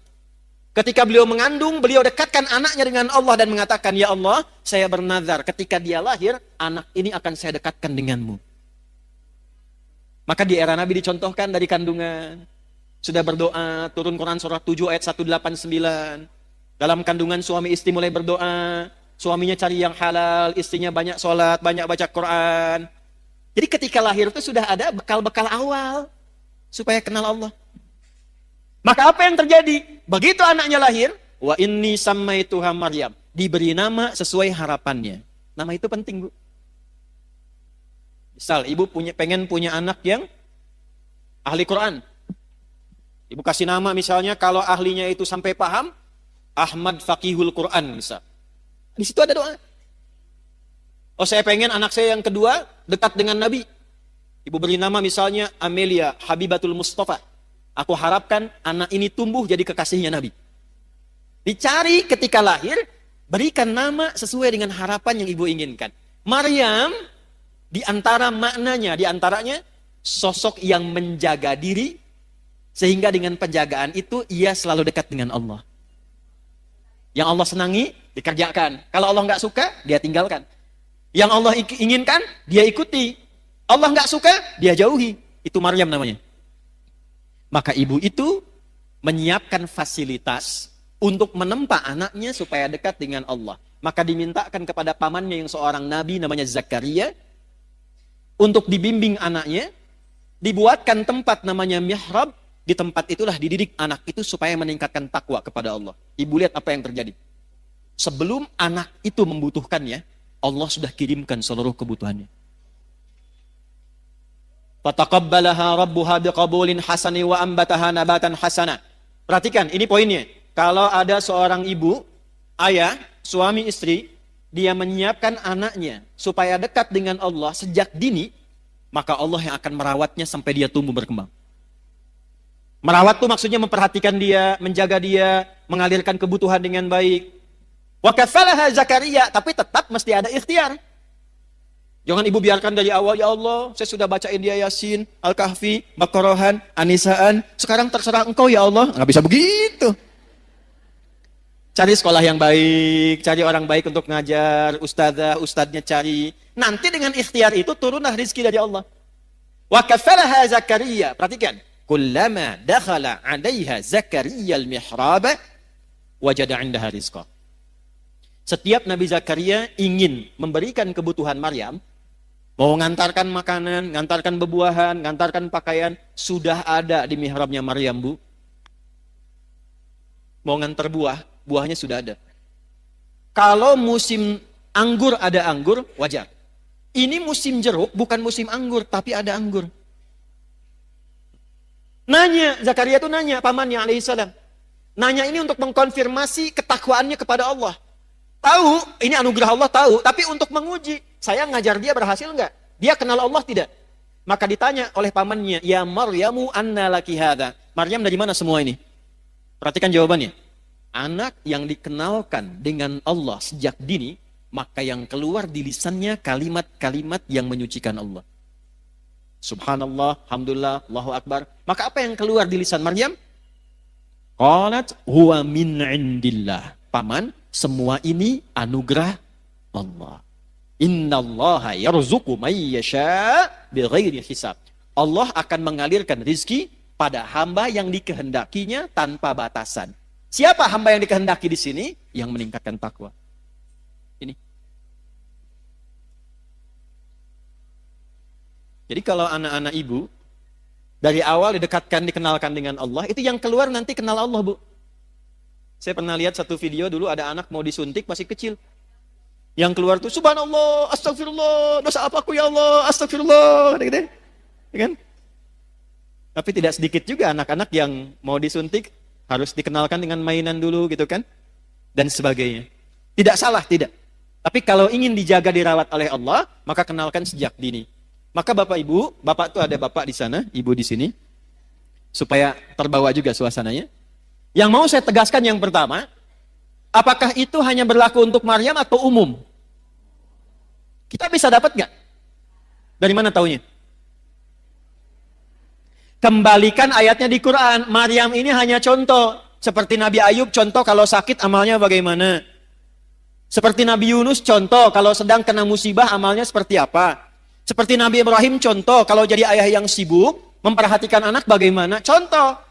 Ketika beliau mengandung, beliau dekatkan anaknya dengan Allah dan mengatakan, ya Allah, saya bernazar ketika dia lahir, anak ini akan saya dekatkan denganmu. Maka di era Nabi dicontohkan dari kandungan. Sudah berdoa, turun Quran surah 7 ayat 189. Dalam kandungan suami istri mulai berdoa, suaminya cari yang halal, istrinya banyak sholat, banyak baca Quran. Jadi ketika lahir itu sudah ada bekal-bekal awal, supaya kenal Allah. Maka apa yang terjadi? Begitu anaknya lahir, wa inni sammaituha Maryam, diberi nama sesuai harapannya. Nama itu penting, Bu. Misal ibu pengen punya anak yang ahli Quran. Ibu kasih nama misalnya kalau ahlinya itu sampai paham, Ahmad Faqihul Quran misal. Di situ ada doa. Oh, saya pengen anak saya yang kedua dekat dengan Nabi. Ibu beri nama misalnya Amelia Habibatul Mustafa. Aku harapkan anak ini tumbuh jadi kekasihnya Nabi. Dicari ketika lahir, berikan nama sesuai dengan harapan yang ibu inginkan. Maryam, di antara maknanya, di antaranya sosok yang menjaga diri, sehingga dengan penjagaan itu ia selalu dekat dengan Allah. Yang Allah senangi, dikerjakan. Kalau Allah nggak suka, dia tinggalkan. Yang Allah inginkan, dia ikuti. Allah nggak suka, dia jauhi. Itu Maryam namanya. Maka ibu itu menyiapkan fasilitas untuk menempa anaknya supaya dekat dengan Allah. Maka dimintakan kepada pamannya yang seorang nabi namanya Zakaria untuk dibimbing anaknya, dibuatkan tempat namanya mihrab. Di tempat itulah dididik anak itu supaya meningkatkan takwa kepada Allah. Ibu lihat apa yang terjadi. Sebelum anak itu membutuhkannya, Allah sudah kirimkan seluruh kebutuhannya. Fataqabbalaha rabbuha biqabulin hasani wa ambataha nabatan hasana. Perhatikan, ini poinnya. Kalau ada seorang ibu, ayah, suami istri, dia menyiapkan anaknya supaya dekat dengan Allah sejak dini, maka Allah yang akan merawatnya sampai dia tumbuh berkembang. Merawat itu maksudnya memperhatikan dia, menjaga dia, mengalirkan kebutuhan dengan baik. Wa kafalaha Zakaria, tapi tetap mesti ada ikhtiar. Jangan ibu biarkan dari awal, ya Allah, saya sudah bacain dia Yasin, Al-Kahfi, Baqarahan, Anisaan, sekarang terserah engkau ya Allah. Nggak bisa begitu. Cari sekolah yang baik, cari orang baik untuk ngajar, ustadznya cari. Nanti dengan ikhtiar itu turunlah rizki dari Allah. Wa kafalaha Zakaria, perhatikan. Kullama dakhala 'alaiha Zakaria al-mihraba wajada 'indaha rizqa. Setiap Nabi Zakaria ingin memberikan kebutuhan Maryam, mau ngantarkan makanan, ngantarkan bebuahan, ngantarkan pakaian, sudah ada di mihrabnya Maryam, Bu. Mau ngantar buah, buahnya sudah ada. Kalau musim anggur ada anggur, wajar. Ini musim jeruk, bukan musim anggur, tapi ada anggur. Nanya, Zakaria itu nanya, pamannya alaihissalam. Nanya ini untuk mengkonfirmasi ketakwaannya kepada Allah. Tahu, ini anugerah Allah tahu, tapi untuk menguji, saya ngajar dia berhasil enggak? Dia kenal Allah tidak? Maka ditanya oleh pamannya, ya Maryamu anna laki hadha. Maryam dari mana semua ini? Perhatikan jawabannya. Anak yang dikenalkan dengan Allah sejak dini, maka yang keluar di lisannya kalimat-kalimat yang menyucikan Allah. Subhanallah, Alhamdulillah, Allahu Akbar. Maka apa yang keluar di lisan Maryam? Qalat huwa min indillah. Paman, semua ini anugerah Allah. Innallaha yarzuqu may yasha bighairi hisab. Allah akan mengalirkan rizki pada hamba yang dikehendakinya tanpa batasan. Siapa hamba yang dikehendaki di sini? Yang meningkatkan takwa. Ini. Jadi kalau anak-anak ibu dari awal didekatkan, dikenalkan dengan Allah, itu yang keluar nanti kenal Allah, Bu. Saya pernah lihat satu video dulu, ada anak mau disuntik masih kecil. Yang keluar tuh subhanallah, astagfirullah, dosa apa aku ya Allah, astagfirullah, gitu. Ya kan? Tapi tidak sedikit juga anak-anak yang mau disuntik harus dikenalkan dengan mainan dulu gitu kan, dan sebagainya. Tidak salah, tidak. Tapi kalau ingin dijaga, dirawat oleh Allah, maka kenalkan sejak dini. Maka Bapak Ibu, Bapak tuh ada Bapak di sana, Ibu di sini, supaya terbawa juga suasananya. Yang mau saya tegaskan yang pertama, apakah itu hanya berlaku untuk Maryam atau umum? Kita bisa dapat nggak? Dari mana taunya? Kembalikan ayatnya di Quran. Maryam ini hanya contoh. Seperti Nabi Ayub contoh kalau sakit amalnya bagaimana. Seperti Nabi Yunus contoh kalau sedang kena musibah amalnya seperti apa. Seperti Nabi Ibrahim contoh kalau jadi ayah yang sibuk memperhatikan anak bagaimana. Contoh.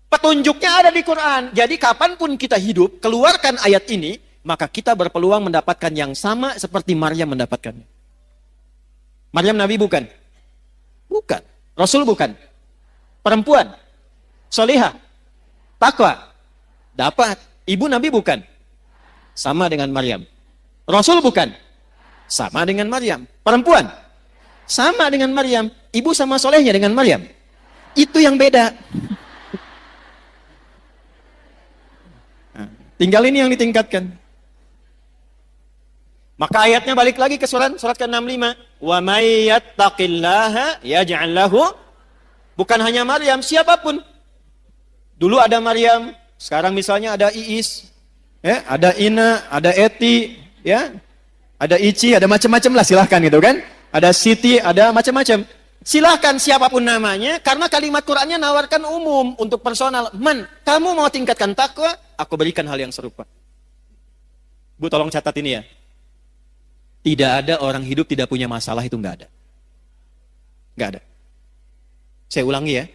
Petunjuknya ada di Quran. Jadi kapanpun kita hidup, keluarkan ayat ini, maka kita berpeluang mendapatkan yang sama seperti Maryam mendapatkannya. Maryam Nabi bukan? Bukan. Rasul bukan? Perempuan? Solihah? Takwa? Dapat. Ibu Nabi bukan? Sama dengan Maryam. Rasul bukan? Sama dengan Maryam. Perempuan? Sama dengan Maryam. Ibu sama solehnya dengan Maryam. Itu yang beda. Tinggal ini yang ditingkatkan. Maka ayatnya balik lagi ke surat ke-65. Wa may yattaqillaha yaj'al lahu. Bukan hanya Maryam, siapapun. Dulu ada Maryam, sekarang misalnya ada Iis, ya, ada Ina, ada Eti, ya. Ada Ici, ada macam-macam lah, silahkan gitu kan. Ada Siti, ada macam-macam. Silahkan siapapun namanya, karena kalimat Qur'annya nawarkan umum untuk personal. Man, kamu mau tingkatkan takwa, aku berikan hal yang serupa. Bu, tolong catat ini ya. Tidak ada orang hidup tidak punya masalah, itu nggak ada. Nggak ada. Saya ulangi ya.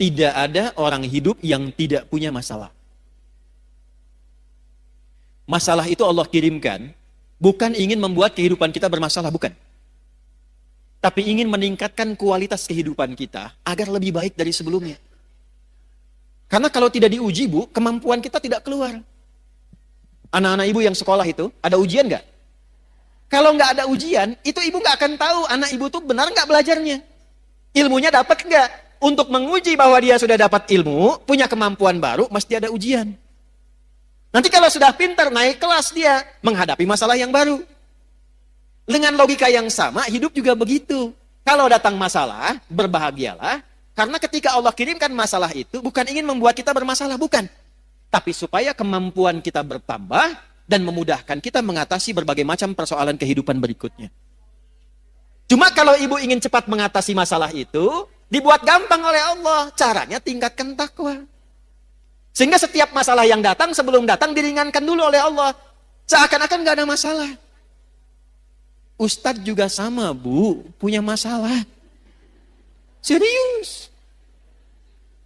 Tidak ada orang hidup yang tidak punya masalah. Masalah itu Allah kirimkan, bukan ingin membuat kehidupan kita bermasalah, bukan. Tapi ingin meningkatkan kualitas kehidupan kita agar lebih baik dari sebelumnya. Karena kalau tidak diuji, Bu, kemampuan kita tidak keluar. Anak-anak ibu yang sekolah itu, ada ujian nggak? Kalau nggak ada ujian, itu ibu nggak akan tahu anak ibu tuh benar nggak belajarnya. Ilmunya dapat nggak? Untuk menguji bahwa dia sudah dapat ilmu, punya kemampuan baru, mesti ada ujian. Nanti kalau sudah pintar, naik kelas dia, menghadapi masalah yang baru. Dengan logika yang sama, hidup juga begitu. Kalau datang masalah, berbahagialah. Karena ketika Allah kirimkan masalah itu, bukan ingin membuat kita bermasalah, bukan. Tapi supaya kemampuan kita bertambah, dan memudahkan kita mengatasi berbagai macam persoalan kehidupan berikutnya. Cuma kalau ibu ingin cepat mengatasi masalah itu, dibuat gampang oleh Allah. Caranya tingkatkan takwa. Sehingga setiap masalah yang datang, sebelum datang diringankan dulu oleh Allah. Seakan-akan gak ada masalah. Ustadz juga sama, Bu, punya masalah. Serius.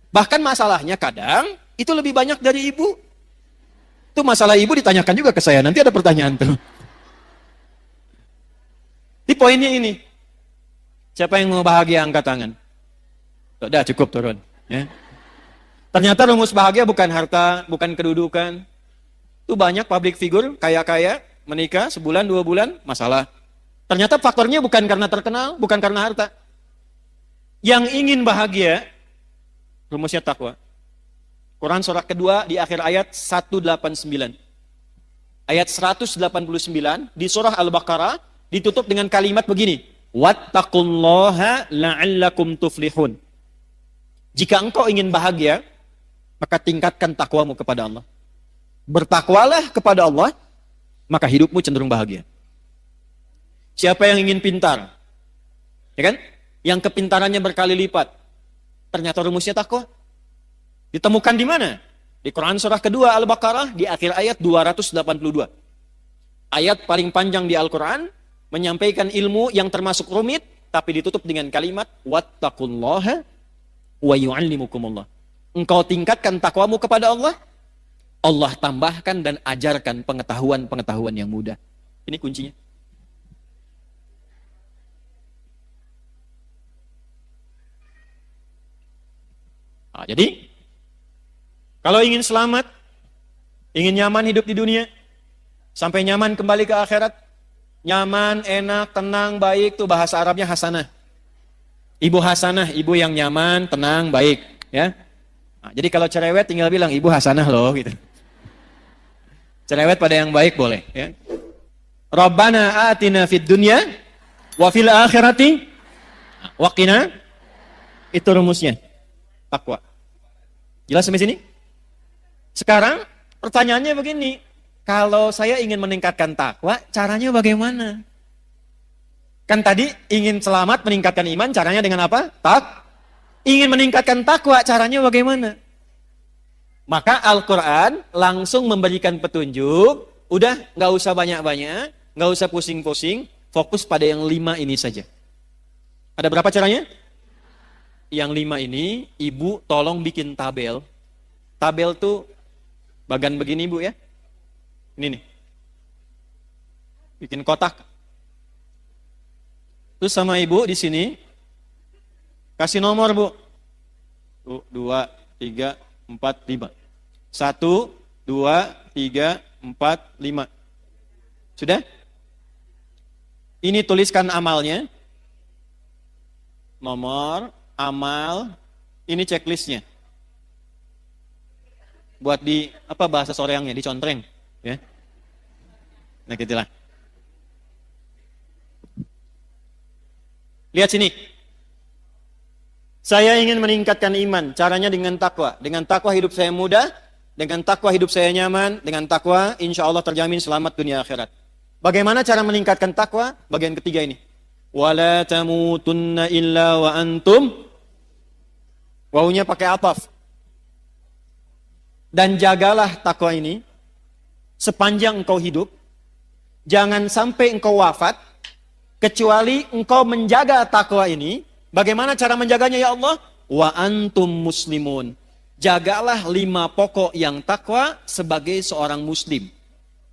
Bahkan masalahnya kadang, itu lebih banyak dari ibu. Itu masalah ibu ditanyakan juga ke saya. Nanti ada pertanyaan tuh. Di poinnya ini. Siapa yang mau bahagia angkat tangan? Sudah cukup turun. Ya. Ternyata rumus bahagia bukan harta, bukan kedudukan. Itu banyak public figure, kaya-kaya, menikah, sebulan, 2 bulan, masalah. Ternyata faktornya bukan karena terkenal, bukan karena harta. Yang ingin bahagia, rumusnya takwa. Quran surah kedua di akhir ayat 189. Ayat 189 di surah Al-Baqarah ditutup dengan kalimat begini. Wattaqullaha la'allakum tuflihun. Jika engkau ingin bahagia, maka tingkatkan takwamu kepada Allah. Bertakwalah kepada Allah, maka hidupmu cenderung bahagia. Siapa yang ingin pintar? Ya kan? Yang kepintarannya berkali lipat. Ternyata rumusnya takwa. Ditemukan di mana? Di Quran surah kedua Al-Baqarah di akhir ayat 282. Ayat paling panjang di Al-Quran menyampaikan ilmu yang termasuk rumit tapi ditutup dengan kalimat wattaqullaha wa yu'allimukumullah. Engkau tingkatkan takwamu kepada Allah, Allah tambahkan dan ajarkan pengetahuan-pengetahuan yang mudah. Ini kuncinya. Nah, jadi kalau ingin selamat, ingin nyaman hidup di dunia, sampai nyaman kembali ke akhirat, nyaman, enak, tenang, baik, itu bahasa Arabnya hasanah. Ibu hasanah, ibu yang nyaman, tenang, baik. Ya. Nah, jadi kalau cerewet tinggal bilang, ibu hasanah loh. Gitu. Cerewet pada yang baik boleh. Ya. Rabbana atina fid dunya, wa fil akhirati, waqina, itu rumusnya. Takwa. Jelas sampai sini? Sekarang pertanyaannya begini, kalau saya ingin meningkatkan takwa, caranya bagaimana? Kan tadi ingin selamat, meningkatkan iman, caranya dengan apa? Ingin meningkatkan takwa, caranya bagaimana? Maka Al-Quran langsung memberikan petunjuk, udah gak usah banyak-banyak, gak usah pusing-pusing, fokus pada yang 5 ini saja. Ada berapa caranya? Yang 5 ini, ibu tolong bikin tabel. Tabel tuh bagan begini Bu ya. Ini nih. Bikin kotak. Terus sama ibu di sini kasih nomor Bu. 2, 3, 4, 5. 1, 2, 3, 4, 5. Sudah? Ini tuliskan amalnya. Nomor, amal, ini checklistnya. Buat di apa bahasa soreangnya, dicontreng, ya. Nah, gitulah. Lihat sini. Saya ingin meningkatkan iman, caranya dengan takwa. Dengan takwa hidup saya mudah, dengan takwa hidup saya nyaman, dengan takwa insya Allah terjamin selamat dunia akhirat. Bagaimana cara meningkatkan takwa? Bagian ketiga ini. Wala tamutunna illa wa antum. Wawunya pakai ataf. Dan jagalah takwa ini sepanjang engkau hidup, jangan sampai engkau wafat, kecuali engkau menjaga takwa ini. Bagaimana cara menjaganya ya Allah? Wa antum muslimun. Jagalah 5 pokok yang takwa sebagai seorang muslim.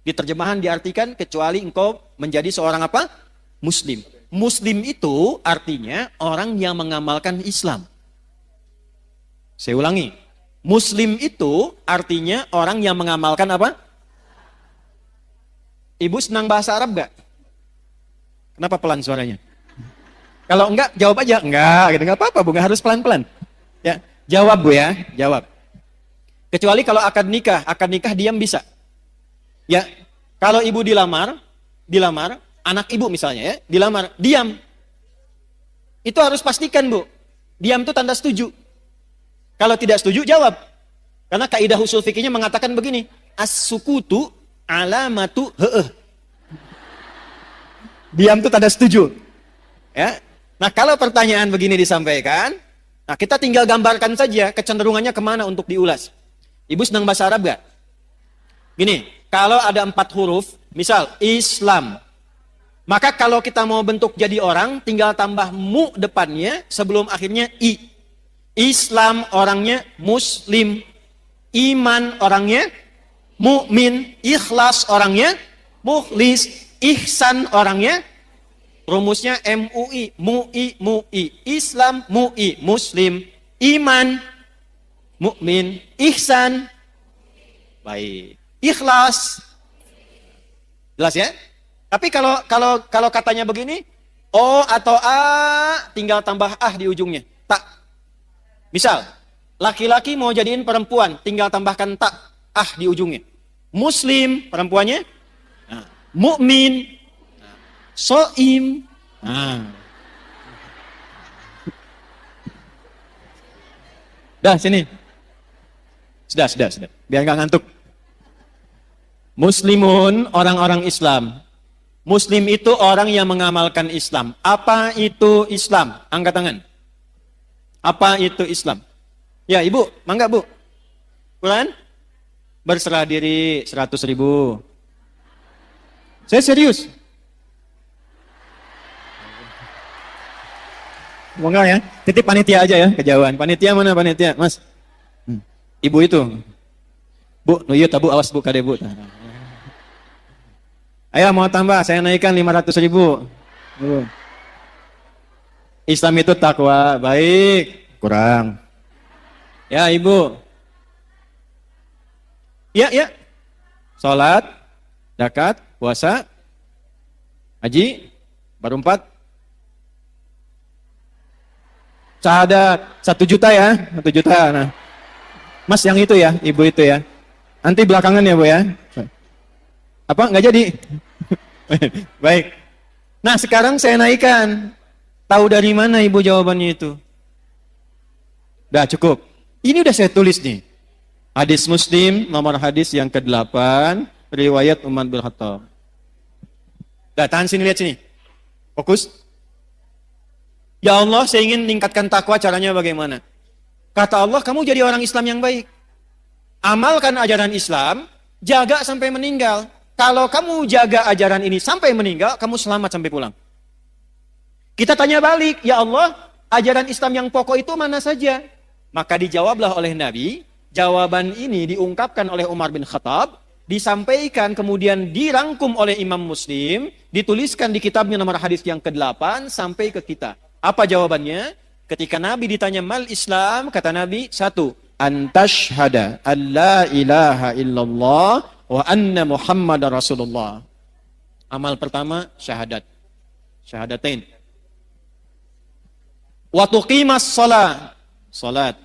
Di terjemahan diartikan kecuali engkau menjadi seorang apa? Muslim. Muslim itu artinya orang yang mengamalkan Islam. Saya ulangi. Muslim itu artinya orang yang mengamalkan apa? Ibu senang bahasa Arab gak? Kenapa pelan suaranya? Kalau enggak, jawab aja. Enggak, gitu. Enggak apa-apa, Bu. Enggak harus pelan-pelan. Ya, jawab, Bu ya. Jawab. Kecuali kalau akad nikah diam bisa. Ya, kalau ibu dilamar, anak ibu misalnya ya, dilamar, diam. Itu harus pastikan, Bu. Diam itu tanda setuju. Kalau tidak setuju, jawab. Karena kaidah usul fikihnya mengatakan begini, as-sukutu alamatu heeh. Diam itu tanda setuju. Ya. Nah, kalau pertanyaan begini disampaikan, nah kita tinggal gambarkan saja kecenderungannya kemana untuk diulas. Ibu senang bahasa Arab gak? Gini, kalau ada 4 huruf, misal Islam, maka kalau kita mau bentuk jadi orang, tinggal tambah mu depannya sebelum akhirnya i. Islam orangnya muslim, iman orangnya mukmin, ikhlas orangnya mukhlis, ihsan orangnya rumusnya MUI, MUI, Islam, MUI, Muslim, iman, mukmin, ihsan, baik, ikhlas, jelas ya? Tapi kalau katanya begini, O atau A, tinggal tambah ah di ujungnya, tak. Misal, laki-laki mau jadiin perempuan, tinggal tambahkan tak, ah di ujungnya. Muslim, perempuannya, nah, mukmin, soim. Nah. Dah sini. Sudah. Biar nggak ngantuk. Muslimun, orang-orang Islam. Muslim itu orang yang mengamalkan Islam. Apa itu Islam? Angkat tangan. Apa itu Islam? Ya, Ibu, mangga, Bu. Quran? Berserah diri 100.000. Saya serius. Enggak ya, titip panitia aja ya, kejauhan. Panitia mana panitia, Mas? Ibu itu. Bu, nuyut Bu, awas Bu, kade Bu. Ayo mau tambah, saya naikkan 500.000. Islam itu takwa, baik. Kurang. Ya, Ibu. Ya. Salat, zakat, puasa, haji, baru 4. Syahadat 1 juta ya, 1 juta. Nah, Mas yang itu ya, Ibu itu ya. Nanti belakangan ya Bu ya. Apa? Nggak jadi? Baik. Nah sekarang saya naikkan. Tahu dari mana Ibu jawabannya itu? Udah cukup. Ini udah saya tulis nih. Hadis Muslim, nomor hadis yang ke-8, riwayat Umar bin Khattab. Udah, tahan sini, lihat sini. Fokus. Ya Allah, saya ingin meningkatkan takwa, caranya bagaimana? Kata Allah, kamu jadi orang Islam yang baik. Amalkan ajaran Islam, jaga sampai meninggal. Kalau kamu jaga ajaran ini sampai meninggal, kamu selamat sampai pulang. Kita tanya balik, ya Allah, ajaran Islam yang pokok itu mana saja? Maka dijawablah oleh Nabi, jawaban ini diungkapkan oleh Umar bin Khattab, disampaikan kemudian dirangkum oleh Imam Muslim, dituliskan di kitabnya nomor hadis yang ke-8 sampai ke kita. Apa jawabannya? Ketika Nabi ditanya mal Islam, kata Nabi, 1, antashhada an la ilaha illallah wa anna Muhammadar Rasulullah. Amal pertama syahadat. Syahadatain. Wa tuqimas shalah, salat.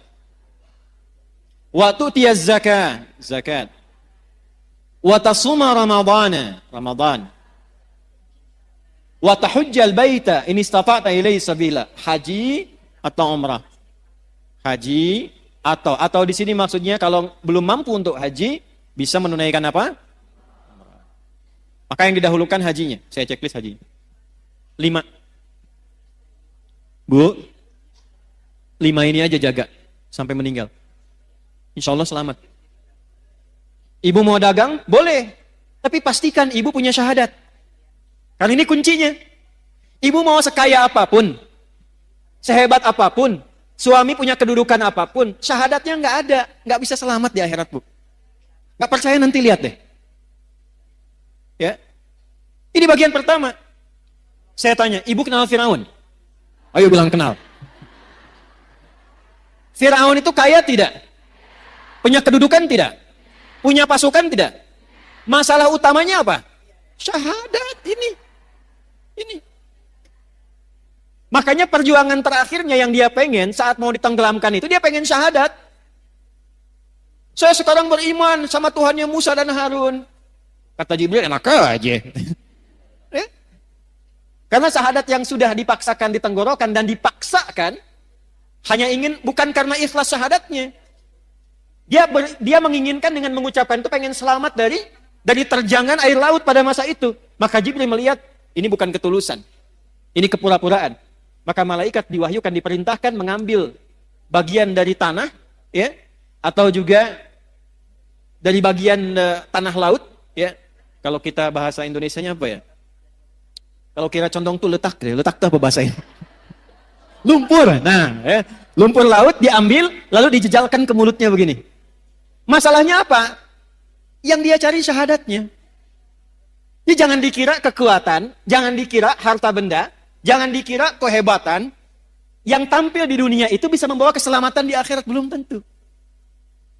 Wa tu'tiyaz zakat. Wa tasuma ramadana, ramadan. Wa tahujjal baita in istata'ta ilaihi sabila. Haji atau umrah. Haji atau di sini maksudnya kalau belum mampu untuk haji bisa menunaikan apa? Maka yang didahulukan hajinya. Saya checklist haji. 5. Bu, 5 ini aja jaga sampai meninggal. Insya Allah selamat. Ibu mau dagang? Boleh. Tapi pastikan ibu punya syahadat. Karena ini kuncinya. Ibu mau sekaya apapun, sehebat apapun, suami punya kedudukan apapun, syahadatnya nggak ada, nggak bisa selamat di akhirat, Bu. Nggak percaya nanti lihat deh. Ya, ini bagian pertama. Saya tanya, ibu kenal Firaun? Ayo bilang kenal. Firaun itu kaya tidak? Punya kedudukan tidak? Punya pasukan tidak? Masalah utamanya apa? Syahadat ini. Makanya perjuangan terakhirnya yang dia pengen saat mau ditenggelamkan itu, dia pengen syahadat. Saya sekarang beriman sama Tuhannya Musa dan Harun. Kata Jibril, enak aja. Ya? Karena syahadat yang sudah dipaksakan di tenggorokan dan dipaksakan, hanya ingin, bukan karena ikhlas syahadatnya. Dia menginginkan dengan mengucapkan itu pengen selamat dari terjangan air laut pada masa itu. Maka Jibril melihat, ini bukan ketulusan. Ini kepura-puraan. Maka malaikat diwahyukan, diperintahkan mengambil bagian dari tanah, ya, atau juga dari bagian tanah laut, ya. Kalau kita bahasa Indonesianya apa ya? Kalau kira condong tuh letak tuh apa bahasanya? Lumpur. Nah, ya. Lumpur laut diambil lalu dijejalkan ke mulutnya begini. Masalahnya apa? Yang dia cari syahadatnya. Jadi jangan dikira kekuatan, jangan dikira harta benda, jangan dikira kehebatan yang tampil di dunia itu bisa membawa keselamatan di akhirat, belum tentu.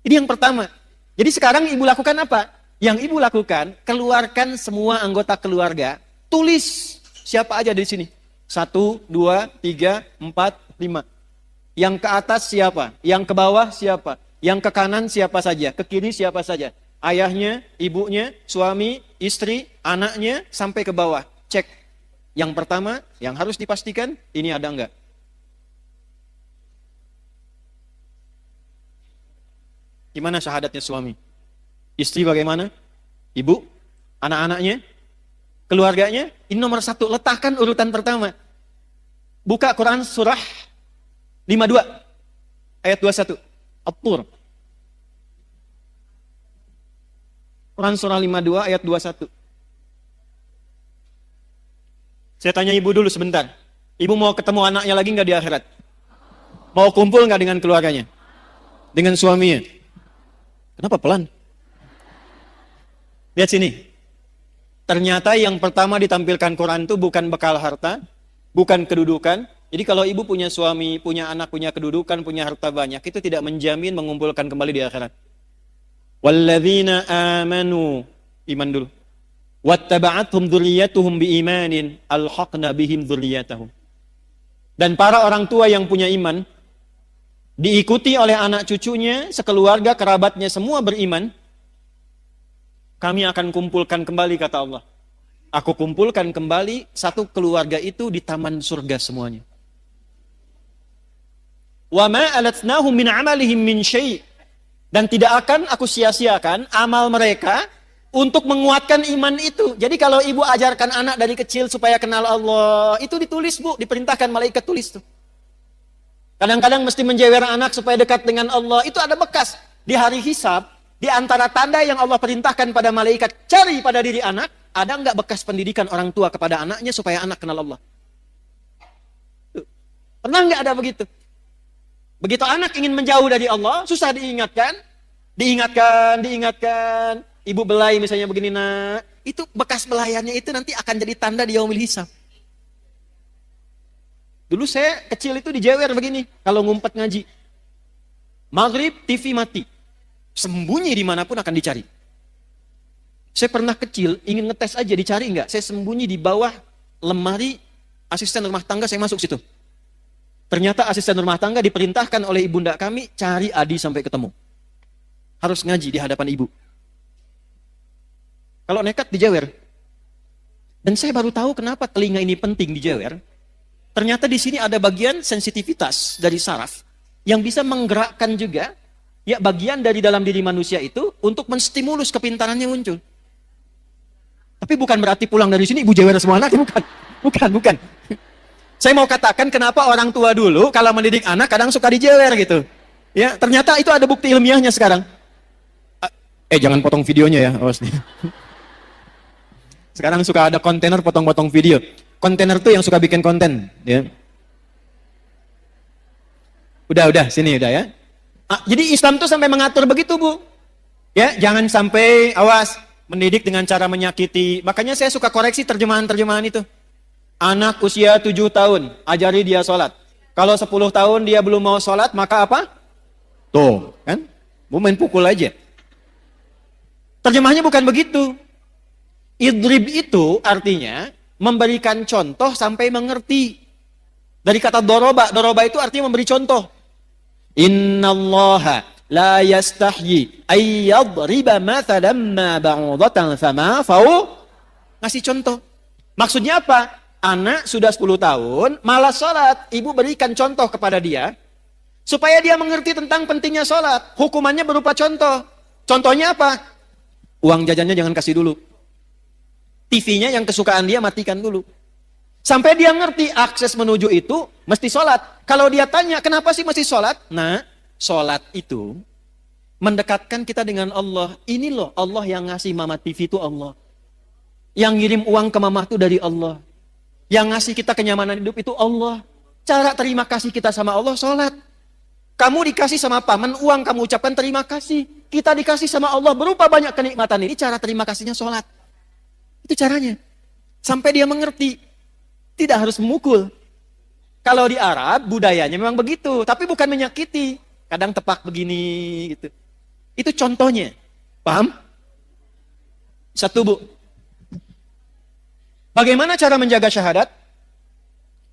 Ini yang pertama. Jadi sekarang ibu lakukan apa? Yang ibu lakukan, keluarkan semua anggota keluarga, tulis siapa aja di sini. 1, 2, 3, 4, 5. Yang ke atas siapa? Yang ke bawah siapa? Yang ke kanan siapa saja? Ke kiri siapa saja? Ayahnya, ibunya, suami, istri, anaknya, sampai ke bawah. Cek. Yang pertama, yang harus dipastikan, ini ada enggak? Gimana syahadatnya suami? Istri bagaimana? Ibu? Anak-anaknya? Keluarganya? Ini nomor 1, letakkan urutan pertama. Buka Quran surah 52, ayat 21. At-Tur. Quran surah 52, ayat 21. Saya tanya ibu dulu sebentar. Ibu mau ketemu anaknya lagi nggak di akhirat? Mau kumpul nggak dengan keluarganya? Dengan suaminya? Kenapa pelan? Lihat sini. Ternyata yang pertama ditampilkan Quran itu bukan bekal harta, bukan kedudukan. Jadi kalau ibu punya suami, punya anak, punya kedudukan, punya harta banyak, itu tidak menjamin mengumpulkan kembali di akhirat. Walladzina amanu, iman dulu. Wattaba'athum dzurriyyatuhum biimanin alhaqna bihim dzurriyyatahum. Dan para orang tua yang punya iman diikuti oleh anak cucunya, sekeluarga, kerabatnya semua beriman, kami akan kumpulkan kembali, kata Allah. Aku kumpulkan kembali satu keluarga itu di taman surga semuanya. Wa ma alatnahum min amalihim min syai'. Dan tidak akan aku sia-siakan amal mereka untuk menguatkan iman itu. Jadi kalau ibu ajarkan anak dari kecil supaya kenal Allah, itu ditulis, Bu, diperintahkan malaikat tulis tuh. Kadang-kadang mesti menjewer anak supaya dekat dengan Allah, itu ada bekas. Di hari hisab, di antara tanda yang Allah perintahkan pada malaikat, cari pada diri anak, ada nggak bekas pendidikan orang tua kepada anaknya supaya anak kenal Allah? Pernah nggak ada begitu? Begitu anak ingin menjauh dari Allah, susah diingatkan. Ibu belai misalnya begini, nak. Itu bekas belayannya itu nanti akan jadi tanda di yaumil hisab. Dulu saya kecil itu dijewer begini, kalau ngumpet ngaji. Maghrib, TV mati. Sembunyi dimanapun akan dicari. Saya pernah kecil, ingin ngetes aja, dicari enggak? Saya sembunyi di bawah lemari asisten rumah tangga, saya masuk situ. Ternyata asisten rumah tangga diperintahkan oleh ibunda kami, cari Adi sampai ketemu. Harus ngaji di hadapan ibu. Kalau nekat dijewer. Dan saya baru tahu kenapa telinga ini penting dijewer. Ternyata di sini ada bagian sensitivitas dari saraf yang bisa menggerakkan juga ya bagian dari dalam diri manusia itu untuk menstimulus kepintarannya muncul. Tapi bukan berarti pulang dari sini ibu jewer semua anak, bukan. Saya mau katakan kenapa orang tua dulu kalau mendidik anak kadang suka dijewer gitu. Ya, ternyata itu ada bukti ilmiahnya sekarang. Jangan potong videonya ya, awas nih. Sekarang suka ada kontainer potong-potong video. Kontainer tuh yang suka bikin konten, ya. Udah, sini udah ya. Jadi Islam tuh sampai mengatur begitu, Bu. Ya, jangan sampai awas mendidik dengan cara menyakiti. Makanya saya suka koreksi terjemahan-terjemahan itu. Anak usia 7 tahun, ajari dia sholat. Kalau 10 tahun dia belum mau sholat, maka apa? Tuh, kan? Bu main pukul aja. Terjemahnya bukan begitu. Idrib itu artinya memberikan contoh sampai mengerti. Dari kata doroba itu artinya memberi contoh. Innallaha la yastahyi ayyadriba mathalan ma ba'udatan fama fau. Ngasih contoh. Maksudnya apa? Anak sudah 10 tahun, malas sholat. Ibu berikan contoh kepada dia. Supaya dia mengerti tentang pentingnya sholat. Hukumannya berupa contoh. Contohnya apa? Uang jajannya jangan kasih dulu. TV-nya yang kesukaan dia matikan dulu. Sampai dia ngerti akses menuju itu mesti sholat. Kalau dia tanya, kenapa sih mesti sholat? Nah, sholat itu mendekatkan kita dengan Allah. Ini loh Allah yang ngasih mama TV itu Allah. Yang ngirim uang ke mama itu dari Allah. Yang ngasih kita kenyamanan hidup itu Allah. Cara terima kasih kita sama Allah, sholat. Kamu dikasih sama paman, uang kamu ucapkan terima kasih. Kita dikasih sama Allah berupa banyak kenikmatan ini, cara terima kasihnya sholat. Itu caranya. Sampai dia mengerti. Tidak harus memukul. Kalau di Arab, budayanya memang begitu. Tapi bukan menyakiti. Kadang tepak begini gitu. Itu contohnya. Paham? Satu, Bu. Bagaimana cara menjaga syahadat?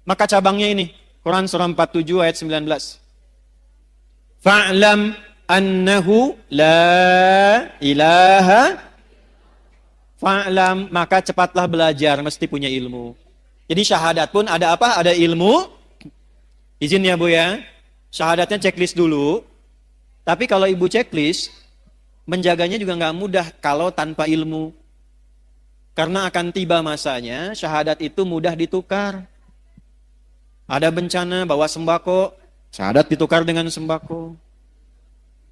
Maka cabangnya ini. Quran surah 47 ayat 19. Fa'lam annahu la ilaha fa'lam, maka cepatlah belajar, mesti punya ilmu. Jadi syahadat pun ada apa? Ada ilmu. Izin ya Bu ya. Syahadatnya checklist dulu. Tapi kalau Ibu checklist, menjaganya juga nggak mudah kalau tanpa ilmu. Karena akan tiba masanya, syahadat itu mudah ditukar. Ada bencana bawa sembako, syahadat ditukar dengan sembako.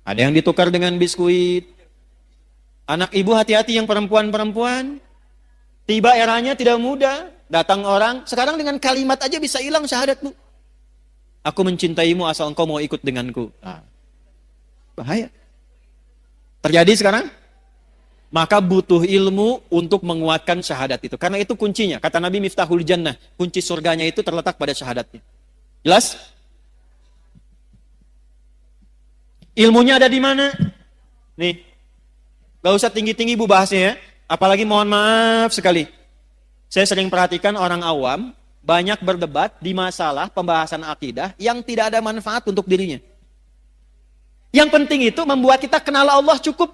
Ada yang ditukar dengan biskuit. Anak ibu hati-hati yang perempuan-perempuan. Tiba eranya tidak mudah. Datang orang, sekarang dengan kalimat aja bisa hilang syahadatmu. Aku mencintaimu asal engkau mau ikut denganku. Nah, bahaya. Terjadi sekarang? Maka butuh ilmu untuk menguatkan syahadat itu. Karena itu kuncinya. Kata Nabi Miftahul Jannah. Kunci surganya itu terletak pada syahadatnya. Jelas? Ilmunya ada di mana? Nih. Gak usah tinggi-tinggi Bu bahasnya ya. Apalagi mohon maaf sekali. Saya sering perhatikan orang awam banyak berdebat di masalah pembahasan akidah yang tidak ada manfaat untuk dirinya. Yang penting itu membuat kita kenal Allah cukup.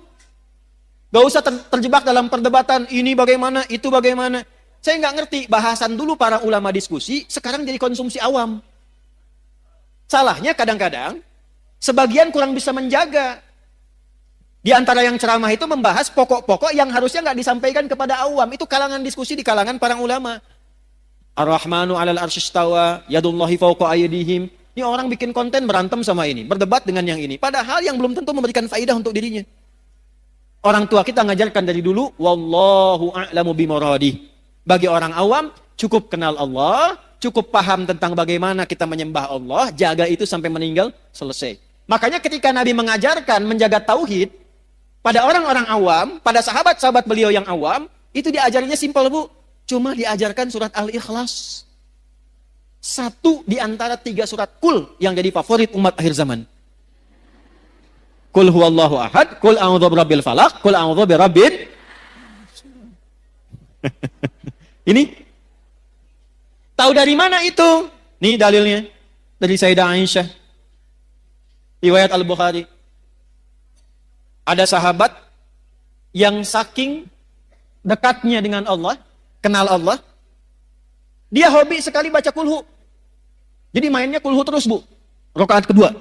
Gak usah terjebak dalam perdebatan ini bagaimana, itu bagaimana. Saya nggak ngerti, bahasan dulu para ulama diskusi, sekarang jadi konsumsi awam. Salahnya kadang-kadang, sebagian kurang bisa menjaga. Di antara yang ceramah itu membahas pokok-pokok yang harusnya nggak disampaikan kepada awam. Itu kalangan diskusi di kalangan para ulama. Ar-Rahmanu 'alal arsy istawa, yadullahi fawqa aydihim. Ini orang bikin konten berantem sama ini, berdebat dengan yang ini. Padahal yang belum tentu memberikan faidah untuk dirinya. Orang tua kita ngajarkan dari dulu, wallahu a'lamu bimuradih. Bagi orang awam, cukup kenal Allah, cukup paham tentang bagaimana kita menyembah Allah, jaga itu sampai meninggal, selesai. Makanya ketika Nabi mengajarkan menjaga tauhid, pada orang-orang awam, pada sahabat-sahabat beliau yang awam, itu diajarinya simpel Bu. Cuma diajarkan surat Al-Ikhlas. Satu di antara 3 surat kul yang jadi favorit umat akhir zaman. Kul huwallahu ahad, kul a'udzu birabbil falaq, kul a'udzu birabbin. Ini tahu dari mana itu? Nih dalilnya dari Sayyidah Aisyah. Riwayat Al-Bukhari. Ada sahabat yang saking dekatnya dengan Allah, kenal Allah, dia hobi sekali baca kulhu. Jadi mainnya kulhu terus Bu. Rakaat kedua.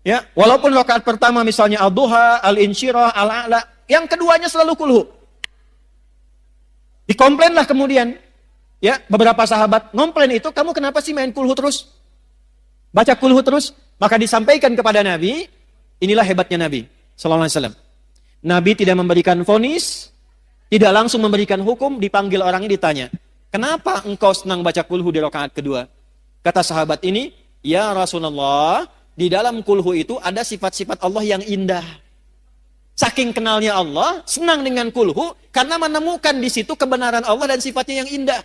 Ya, walaupun rakaat pertama misalnya Al-Duha, Al-Insyirah, Al-A'la, yang keduanya selalu kulhu. Dikomplainlah kemudian. Ya, beberapa sahabat ngomplain itu, kamu kenapa sih main kulhu terus? Baca kulhu terus? Maka disampaikan kepada Nabi, inilah hebatnya Nabi sallallahu alaihi wasallam. Nabi tidak memberikan vonis Tidak langsung memberikan hukum, dipanggil orang ini ditanya, kenapa engkau senang baca kulhu di rakaat kedua? Kata sahabat ini, ya Rasulullah, di dalam kulhu itu ada sifat-sifat Allah yang indah. Saking kenalnya Allah, senang dengan kulhu, karena menemukan di situ kebenaran Allah dan sifatnya yang indah.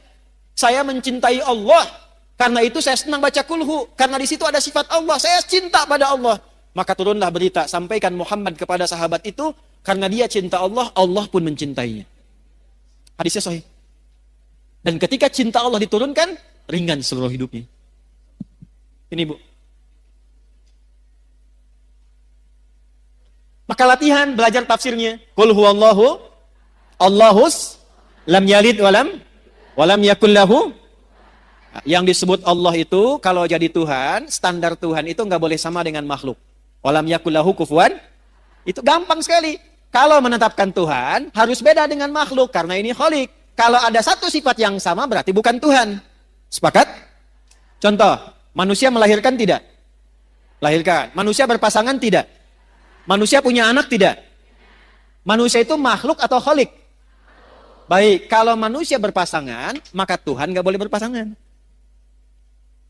Saya mencintai Allah, karena itu saya senang baca kulhu, karena di situ ada sifat Allah, saya cinta pada Allah. Maka turunlah berita, sampaikan Muhammad kepada sahabat itu, karena dia cinta Allah, Allah pun mencintainya. Hadisnya sahih. Dan ketika cinta Allah diturunkan, ringan seluruh hidupnya. Ini Bu. Maka latihan, belajar tafsirnya. Qul huwallahu, Allahus, lam yalid walam yakul lahu. Yang disebut Allah itu, kalau jadi Tuhan, standar Tuhan itu nggak boleh sama dengan makhluk. Walam yakul lahu kufuwan, itu gampang sekali. Kalau menetapkan Tuhan, harus beda dengan makhluk, karena ini khalik. Kalau ada satu sifat yang sama, berarti bukan Tuhan. Sepakat? Contoh, manusia melahirkan tidak? Lahirkan. Manusia berpasangan tidak? Manusia punya anak tidak? Manusia itu makhluk atau khalik? Baik, kalau manusia berpasangan, maka Tuhan nggak boleh berpasangan.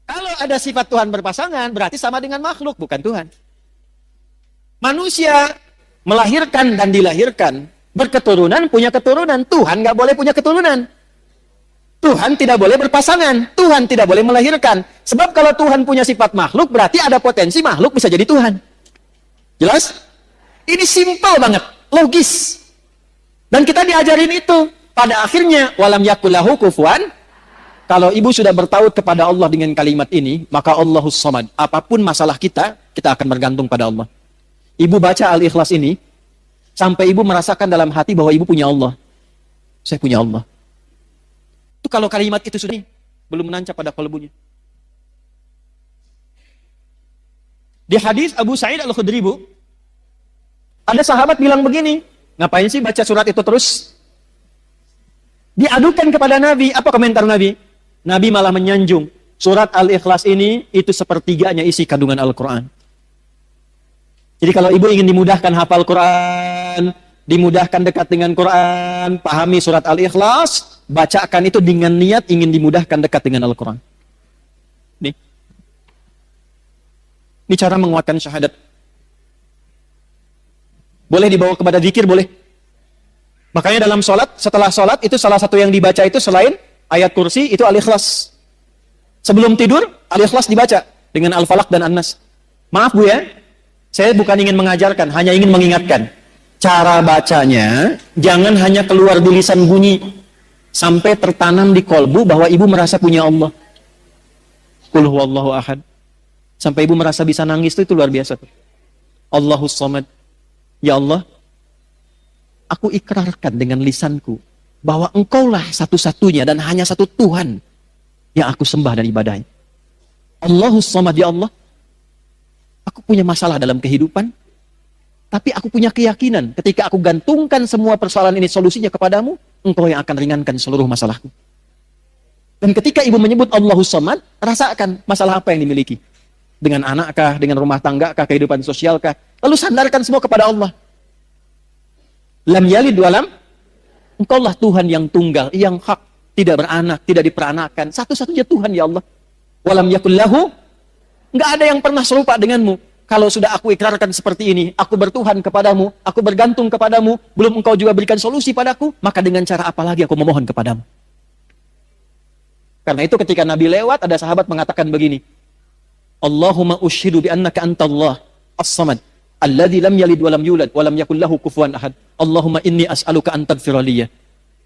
Kalau ada sifat Tuhan berpasangan, berarti sama dengan makhluk, bukan Tuhan. Manusia melahirkan dan dilahirkan, berketurunan, punya keturunan. Tuhan nggak boleh punya keturunan. Tuhan tidak boleh berpasangan. Tuhan tidak boleh melahirkan. Sebab kalau Tuhan punya sifat makhluk, berarti ada potensi makhluk bisa jadi Tuhan. Jelas? Ini simpel banget, logis. Dan kita diajarin itu. Pada akhirnya, walam yakul lahu kufuwan. Kalau ibu sudah bertaut kepada Allah dengan kalimat ini, maka Allahus Samad. Apapun masalah kita, kita akan bergantung pada Allah. Ibu baca Al-Ikhlas ini, sampai ibu merasakan dalam hati bahwa ibu punya Allah. Saya punya Allah. Itu kalau kalimat itu sudah belum menancap pada kalbunya. Di hadis Abu Sa'id Al-Khudri, Bu, ada sahabat bilang begini, ngapain sih baca surat itu terus? Diadukan kepada Nabi, apa komentar Nabi? Nabi malah menyanjung, surat Al-Ikhlas ini, itu sepertiganya isi kandungan Al-Quran. Jadi kalau ibu ingin dimudahkan hafal Quran, dimudahkan dekat dengan Quran, pahami surat Al-Ikhlas, bacakan itu dengan niat ingin dimudahkan dekat dengan Al-Quran. Nih. Ini cara menguatkan syahadat. Boleh dibawa kepada zikir, boleh. Makanya dalam sholat, setelah sholat, itu salah satu yang dibaca itu selain ayat kursi, itu Al-Ikhlas. Sebelum tidur, Al-Ikhlas dibaca dengan Al-Falaq dan An-Nas. Maaf Bu ya, saya bukan ingin mengajarkan, hanya ingin mengingatkan. Cara bacanya, jangan hanya keluar di lisan bunyi, sampai tertanam di kolbu bahwa ibu merasa punya Allah. Qul huwallahu ahad. Sampai ibu merasa bisa nangis itu luar biasa. Allahus Samad. Ya Allah, aku ikrarkan dengan lisanku bahwa engkaulah satu-satunya dan hanya satu Tuhan yang aku sembah dan ibadahi. Allahus Samad, ya Allah, aku punya masalah dalam kehidupan, tapi aku punya keyakinan ketika aku gantungkan semua persoalan ini solusinya kepadamu, engkau yang akan ringankan seluruh masalahku. Dan ketika ibu menyebut Allahus Samad, rasakan masalah apa yang dimiliki. Dengan anakkah, dengan rumah tanggakah, kehidupan sosialkah. Lalu sandarkan semua kepada Allah. Lam yalid walam, engkaulah Tuhan yang tunggal, yang hak, tidak beranak, tidak diperanakan. Satu-satunya Tuhan, ya Allah. Walam yakul lahu, enggak ada yang pernah serupa denganmu. Kalau sudah aku ikrarkan seperti ini, aku bertuhan kepadamu, aku bergantung kepadamu, belum engkau juga berikan solusi padaku, maka dengan cara apa lagi aku memohon kepadamu? Karena itu ketika Nabi lewat, ada sahabat mengatakan begini, Allahumma ushidu bi annaka antallah as-samad alladzi lam yalid walam yulad walam yakul lahu kufuwan ahad. Allahumma inni as'aluka an taghfira li.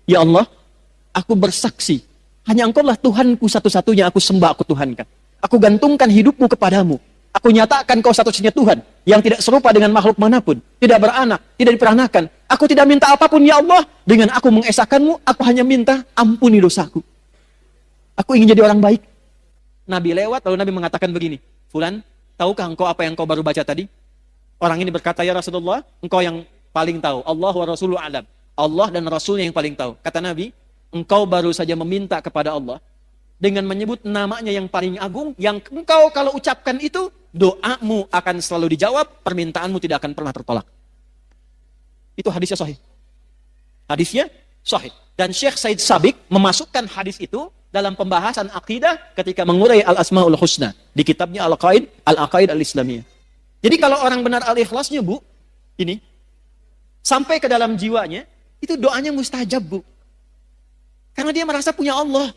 Ya Allah, aku bersaksi hanya engkaulah Tuhanku satu-satunya, aku sembah, aku tuhankan. Aku gantungkan hidupmu kepadamu. Aku nyatakan kau satu-satunya Tuhan yang tidak serupa dengan makhluk manapun, tidak beranak, tidak diperanakan. Aku tidak minta apapun, ya Allah. Dengan aku mengesahkanmu, aku hanya minta ampuni dosaku. Aku ingin jadi orang baik. Nabi lewat, lalu Nabi mengatakan begini, Fulan, tahukah engkau apa yang kau baru baca tadi? Orang ini berkata, ya Rasulullah, engkau yang paling tahu. Allah wa Rasuluhu a'lam. Allah dan Rasulnya yang paling tahu. Kata Nabi, engkau baru saja meminta kepada Allah dengan menyebut namanya yang paling agung, yang engkau kalau ucapkan itu, doamu akan selalu dijawab, permintaanmu tidak akan pernah tertolak. Itu hadisnya sahih. Hadisnya Sahih. Dan Syekh Said Sabiq memasukkan hadis itu dalam pembahasan akidah ketika mengurai Al-Asmaul Husna di kitabnya Al-Aqaid Al-Islamiyah. Jadi kalau orang benar al-ikhlasnya, Bu, ini sampai ke dalam jiwanya, itu doanya mustajab, Bu. Karena dia merasa punya Allah.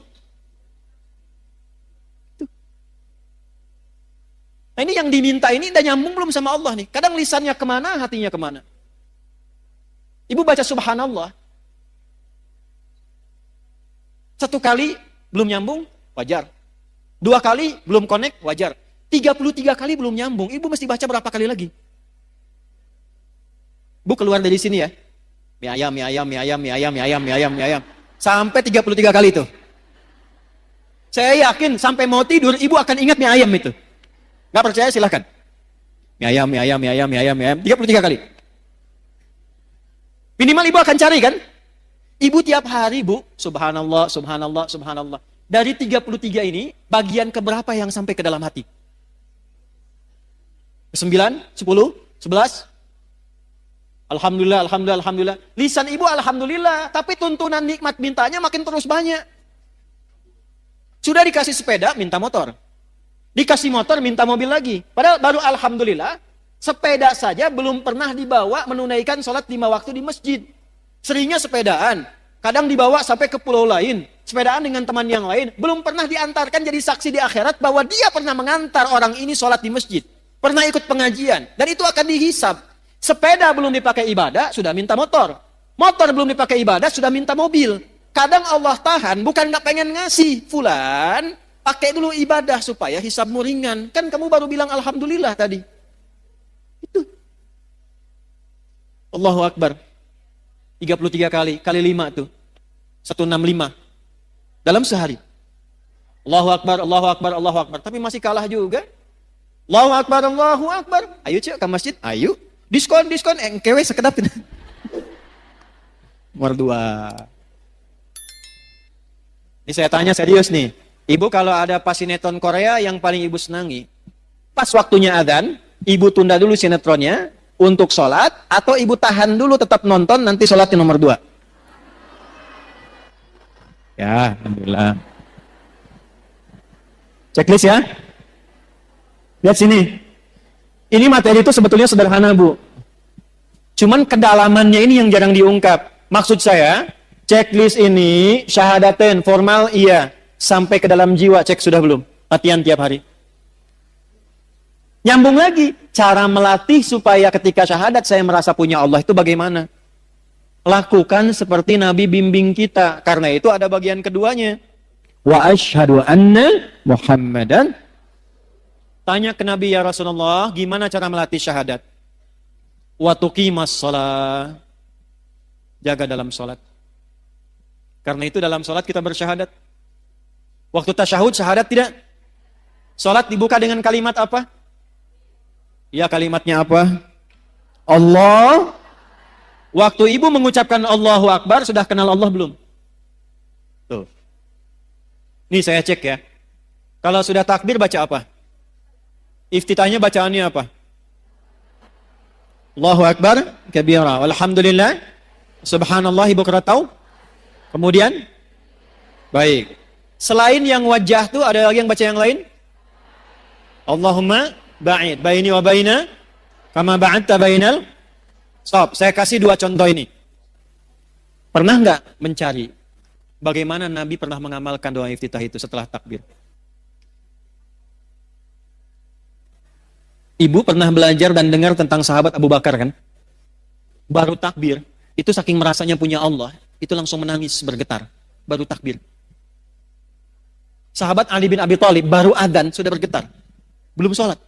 Nah, ini yang diminta ini udah nyambung belum sama Allah nih? Kadang lisannya kemana, hatinya kemana. Ibu baca subhanallah. Satu kali belum nyambung, wajar. 2 kali belum connect, wajar. 33 kali belum nyambung, ibu mesti baca berapa kali lagi? Bu keluar dari sini ya. Mie ayam, mie ayam, mie ayam, mie ayam, mie ayam, mie ayam, mie ayam. Sampai 33 kali itu. Saya yakin sampai mau tidur, ibu akan ingat mie ayam itu. Nggak percaya silahkan. Mie ayam, mie ayam, mie ayam, mie ayam, mie ayam. 33 kali. Minimal ibu akan cari kan? Ibu tiap hari, Bu, subhanallah, subhanallah, subhanallah. Dari 33 ini, bagian keberapa yang sampai ke dalam hati? 9, 10, 11? Alhamdulillah, alhamdulillah, alhamdulillah. Lisan ibu alhamdulillah, tapi tuntunan nikmat mintanya makin terus banyak. Sudah dikasih sepeda, minta motor. Dikasih motor, minta mobil lagi. Padahal baru alhamdulillah, sepeda saja belum pernah dibawa menunaikan sholat 5 waktu di masjid. Seringnya sepedaan, kadang dibawa sampai ke pulau lain, sepedaan dengan teman yang lain, belum pernah diantarkan jadi saksi di akhirat bahwa dia pernah mengantar orang ini sholat di masjid, pernah ikut pengajian, dan itu akan dihisab. Sepeda belum dipakai ibadah, sudah minta motor. Motor belum dipakai ibadah, sudah minta mobil. Kadang Allah tahan, bukan gak pengen ngasih. Fulan, pakai dulu ibadah supaya hisabmu ringan. Kan kamu baru bilang alhamdulillah tadi. Itu. Allahu Akbar. 33 kali, kali 5 tuh. 165. Dalam sehari. Allahu Akbar, Allahu Akbar, Allahu Akbar. Tapi masih kalah juga. Allahu Akbar, Allahu Akbar. Ayo cek ke masjid, ayo. Diskon, kewe sekedap. Nomor 2. Ini saya tanya serius nih. Ibu kalau ada pas sinetron Korea yang paling ibu senangi. Pas waktunya adzan, ibu tunda dulu sinetronnya. Untuk sholat, atau ibu tahan dulu tetap nonton, nanti sholatnya nomor 2. Ya, alhamdulillah. Checklist ya. Lihat sini. Ini materi itu sebetulnya sederhana, Bu. Cuman kedalamannya ini yang jarang diungkap. Maksud saya, checklist ini, syahadaten, formal, iya. Sampai ke dalam jiwa, cek sudah belum? Latihan tiap hari. Nyambung lagi, cara melatih supaya ketika syahadat saya merasa punya Allah itu bagaimana? Lakukan seperti Nabi bimbing kita. Karena itu ada bagian keduanya. Wa asyhadu anna Muhammadan. Tanya ke Nabi, ya Rasulullah, gimana cara melatih syahadat? Wa tuqimas shalah. Jaga dalam sholat. Karena itu dalam sholat kita bersyahadat. Waktu tasyahud, syahadat tidak? Sholat dibuka dengan kalimat apa? Ya, kalimatnya apa? Allah. Waktu ibu mengucapkan Allahu Akbar, sudah kenal Allah belum? Tuh. Nih saya cek ya. Kalau sudah takbir baca apa? Iftitahnya bacaannya apa? Allahu Akbar kabira. Alhamdulillah. Subhanallah bukratan. Kemudian? Baik. Selain yang wajah tuh ada lagi yang baca yang lain? Allahumma ba'id baini wa baina kama ba'adta bainal. Stop, saya kasih 2 contoh ini. Pernah nggak mencari bagaimana Nabi pernah mengamalkan doa iftitah itu setelah takbir? Ibu pernah belajar dan dengar tentang sahabat Abu Bakar kan? Baru takbir, itu saking merasanya punya Allah, itu langsung menangis bergetar. Baru takbir. Sahabat Ali bin Abi Thalib baru adzan sudah bergetar. Belum sholat.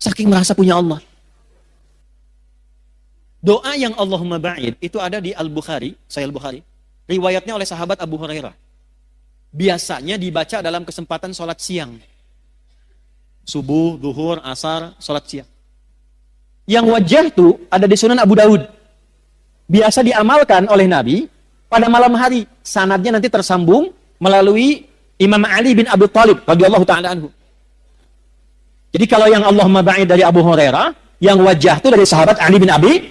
Saking merasa punya Allah. Doa yang Allahumma ba'id itu ada di Al-Bukhari, Sahih Al-Bukhari. Riwayatnya oleh sahabat Abu Hurairah. Biasanya dibaca dalam kesempatan sholat siang. Subuh, zuhur, asar, sholat siang. Yang wajah itu ada di Sunan Abu Daud. Biasa diamalkan oleh Nabi pada malam hari. Sanadnya nanti tersambung melalui Imam Ali bin Abi Thalib radhiyallahu ta'ala anhu. Jadi kalau yang Allahumma ba'id dari Abu Hurairah, yang wajah itu dari sahabat Ali bin Abi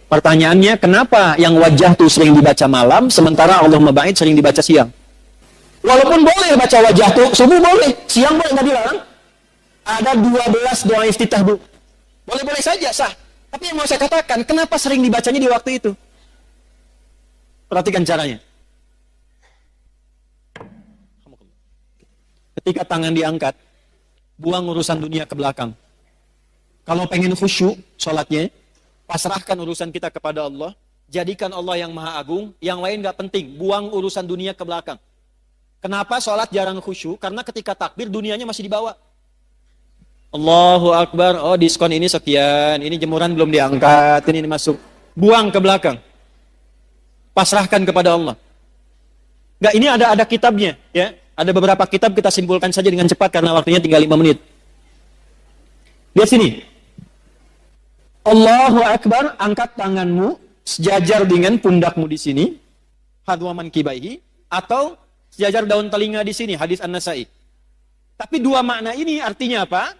Pertanyaannya, kenapa yang wajah tuh sering dibaca malam, sementara Allahumma ba'id sering dibaca siang? Walaupun boleh baca wajah tuh, subuh boleh, siang boleh, nggak dilarang. Ada 12 doa iftitah, Bu. Boleh-boleh saja, sah. Tapi yang mau saya katakan, kenapa sering dibacanya di waktu itu? Perhatikan caranya. Ketika tangan diangkat, buang urusan dunia ke belakang. Kalau pengen khusyuk sholatnya, pasrahkan urusan kita kepada Allah, jadikan Allah yang maha agung, yang lain gak penting, buang urusan dunia ke belakang. Kenapa sholat jarang khusyuk? Karena ketika takbir dunianya masih dibawa. Allahu Akbar, oh diskon ini sekian, ini jemuran belum diangkat, ini masuk. Buang ke belakang. Pasrahkan kepada Allah. Gak, ini ada kitabnya, ya. Ada beberapa kitab, kita simpulkan saja dengan cepat karena waktunya tinggal 5 menit. Lihat sini. Allahu Akbar, angkat tanganmu sejajar dengan pundakmu di sini, hadwaman kibaihi, atau sejajar daun telinga di sini, hadis An-Nasai. Tapi dua makna ini artinya apa?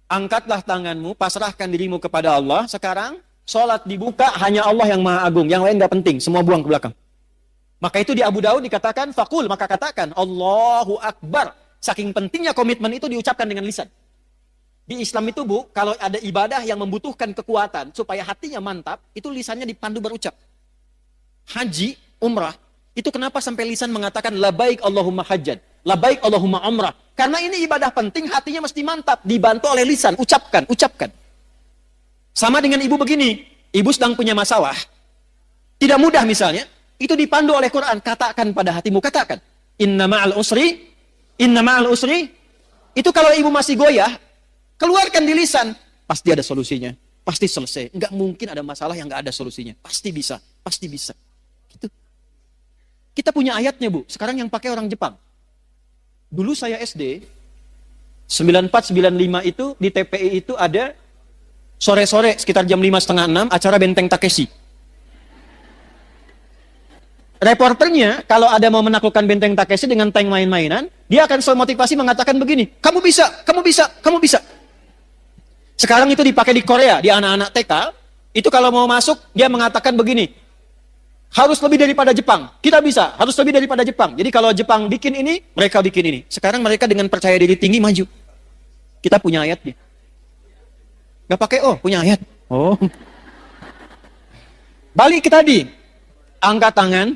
Angkatlah tanganmu, pasrahkan dirimu kepada Allah. Sekarang sholat dibuka, hanya Allah yang maha agung, yang lain gak penting, semua buang ke belakang. Maka itu di Abu Daud dikatakan fakul, maka katakan Allahu Akbar. Saking pentingnya komitmen itu diucapkan dengan lisan. Di Islam itu, Bu, kalau ada ibadah yang membutuhkan kekuatan supaya hatinya mantap, itu lisannya dipandu berucap. Haji, umrah, itu kenapa sampai lisan mengatakan labaik Allahumma hajjad, labaik Allahumma umrah? Karena ini ibadah penting, hatinya mesti mantap, dibantu oleh lisan, ucapkan, ucapkan. Sama dengan ibu begini, ibu sedang punya masalah, tidak mudah misalnya, itu dipandu oleh Quran, katakan pada hatimu, katakan, inna ma'al usri, itu kalau ibu masih goyah, keluarkan di lisan, pasti ada solusinya, pasti selesai. Enggak mungkin ada masalah yang enggak ada solusinya. Pasti bisa, pasti bisa. Gitu. Kita punya ayatnya, Bu. Sekarang yang pakai orang Jepang. Dulu saya SD, 94-95 itu, di TPI itu ada sore-sore, sekitar jam 5:30, acara Benteng Takeshi. Reporternya, kalau ada mau menaklukkan Benteng Takeshi dengan tank main-mainan, dia akan selalu motivasi mengatakan begini, kamu bisa, kamu bisa, kamu bisa. Sekarang itu dipakai di Korea, di anak-anak TK, itu kalau mau masuk, dia mengatakan begini, harus lebih daripada Jepang, kita bisa, harus lebih daripada Jepang. Jadi kalau Jepang bikin ini, mereka bikin ini. Sekarang mereka dengan percaya diri tinggi maju. Kita punya ayatnya. Gak pakai, oh punya ayat. Oh. Balik ke tadi, angkat tangan,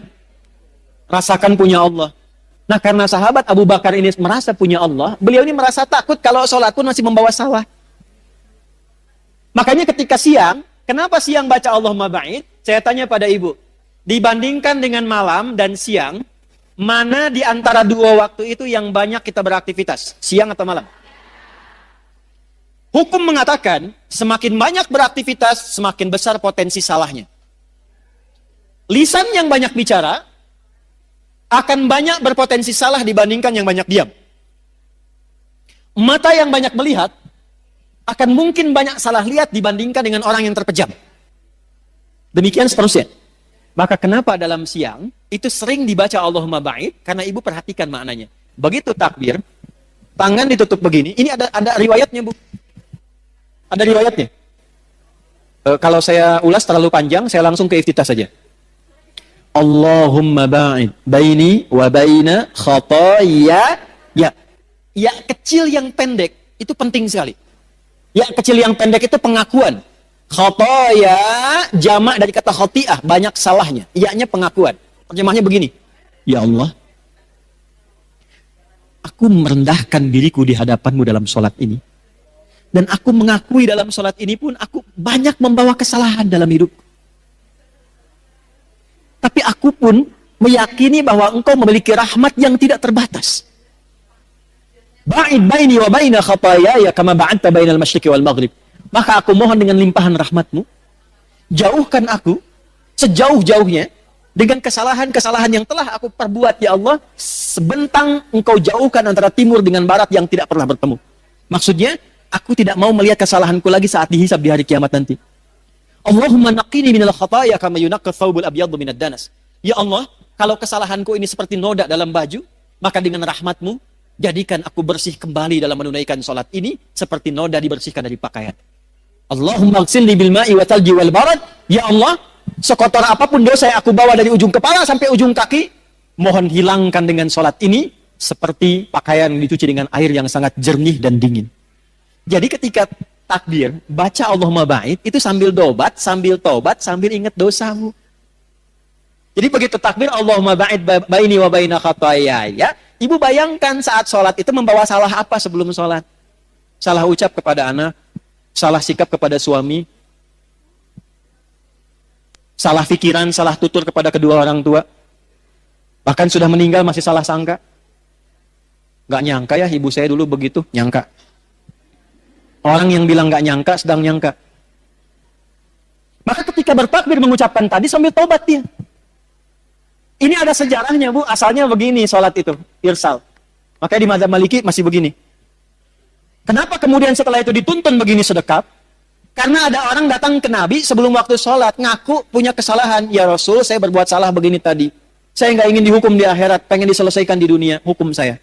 rasakan punya Allah. Nah karena sahabat Abu Bakar ini merasa punya Allah, beliau ini merasa takut kalau sholat pun masih membawa sawah. Makanya ketika siang, kenapa siang baca Allahumma ba'id? Saya tanya pada ibu, dibandingkan dengan malam dan siang, mana di antara dua waktu itu yang banyak kita beraktivitas? Siang atau malam? Hukum mengatakan, semakin banyak beraktivitas, semakin besar potensi salahnya. Lisan yang banyak bicara, akan banyak berpotensi salah dibandingkan yang banyak diam. Mata yang banyak melihat, akan mungkin banyak salah lihat dibandingkan dengan orang yang terpejam. Demikian seterusnya. Maka kenapa dalam siang itu sering dibaca Allahumma ba'id? Karena ibu perhatikan maknanya. Begitu takbir, tangan ditutup begini. Ini ada riwayatnya, Bu. Ada riwayatnya. Kalau saya ulas terlalu panjang, saya langsung ke iftitah saja. Allahumma ba'id baini wa baina khataaya. Ya kecil yang pendek itu penting sekali. Ya kecil yang pendek itu pengakuan. Khotoya jamak dari kata khoti'ah, banyak salahnya. Iya-nya pengakuan. Terjemahnya begini. Ya Allah, aku merendahkan diriku di hadapanmu dalam sholat ini. Dan aku mengakui dalam sholat ini pun aku banyak membawa kesalahan dalam hidup. Tapi aku pun meyakini bahwa engkau memiliki rahmat yang tidak terbatas. Ba'id baini wa baina khataaya kama ba'adta bainal masyriqi wal maghrib. Maka aku mohon dengan limpahan rahmatmu, jauhkan aku sejauh-jauhnya dengan kesalahan-kesalahan yang telah aku perbuat, ya Allah, sebentang engkau jauhkan antara timur dengan barat yang tidak pernah bertemu. Maksudnya, aku tidak mau melihat kesalahanku lagi saat dihisab di hari kiamat nanti. Allahumma naqqini minal khataaya kama yunaqqa thawbul abyaddu minad danas. Ya Allah, kalau kesalahanku ini seperti noda dalam baju, maka dengan rahmatmu jadikan aku bersih kembali dalam menunaikan sholat ini seperti noda dibersihkan dari pakaian. Allahumma ighsilni bil ma'i wa thalji wal barad. Ya Allah, sekotor apapun dosa yang aku bawa dari ujung kepala sampai ujung kaki, mohon hilangkan dengan salat ini seperti pakaian dicuci dengan air yang sangat jernih dan dingin. Jadi ketika takbir, baca Allahumma ba'id, itu sambil tobat, sambil ingat dosamu. Jadi begitu takbir Allahumma ba'id baini wa baina khataayaya, ibu bayangkan saat sholat itu membawa salah apa sebelum sholat? Salah ucap kepada anak, salah sikap kepada suami, salah pikiran, salah tutur kepada kedua orang tua. Bahkan sudah meninggal masih salah sangka. Gak nyangka ya ibu saya dulu begitu, nyangka. Orang yang bilang gak nyangka, sedang nyangka. Maka ketika bertakbir mengucapkan tadi sambil tobat dia. Ini ada sejarahnya bu, asalnya begini sholat itu, irsal. Makanya di mazhab Maliki masih begini. Kenapa kemudian setelah itu dituntun begini sedekap? Karena ada orang datang ke Nabi sebelum waktu sholat, ngaku punya kesalahan. Ya Rasul, saya berbuat salah begini tadi. Saya nggak ingin dihukum di akhirat, pengen diselesaikan di dunia, hukum saya.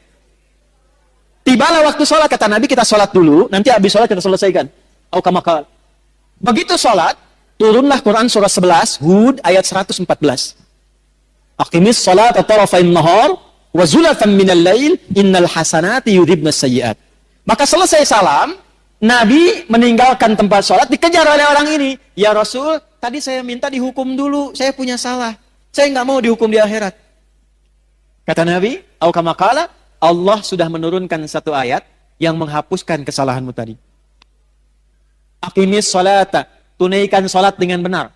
Tibalah waktu sholat, kata Nabi, kita sholat dulu, nanti habis sholat kita selesaikan. Aukamakal. Begitu sholat, turunlah Quran surah 11, Hud ayat 114. Aqimis sholat tarafain nahar, wa zulatan minal lail, innal hasanati yudhibnas sayyi'at. Maka selesai salam, Nabi meninggalkan tempat sholat, dikejar oleh orang ini. Ya Rasul, tadi saya minta dihukum dulu, saya punya salah. Saya nggak mau dihukum di akhirat. Kata Nabi, aukamakala, Allah sudah menurunkan satu ayat yang menghapuskan kesalahanmu tadi. Aqimis sholata, tunaikan sholat dengan benar.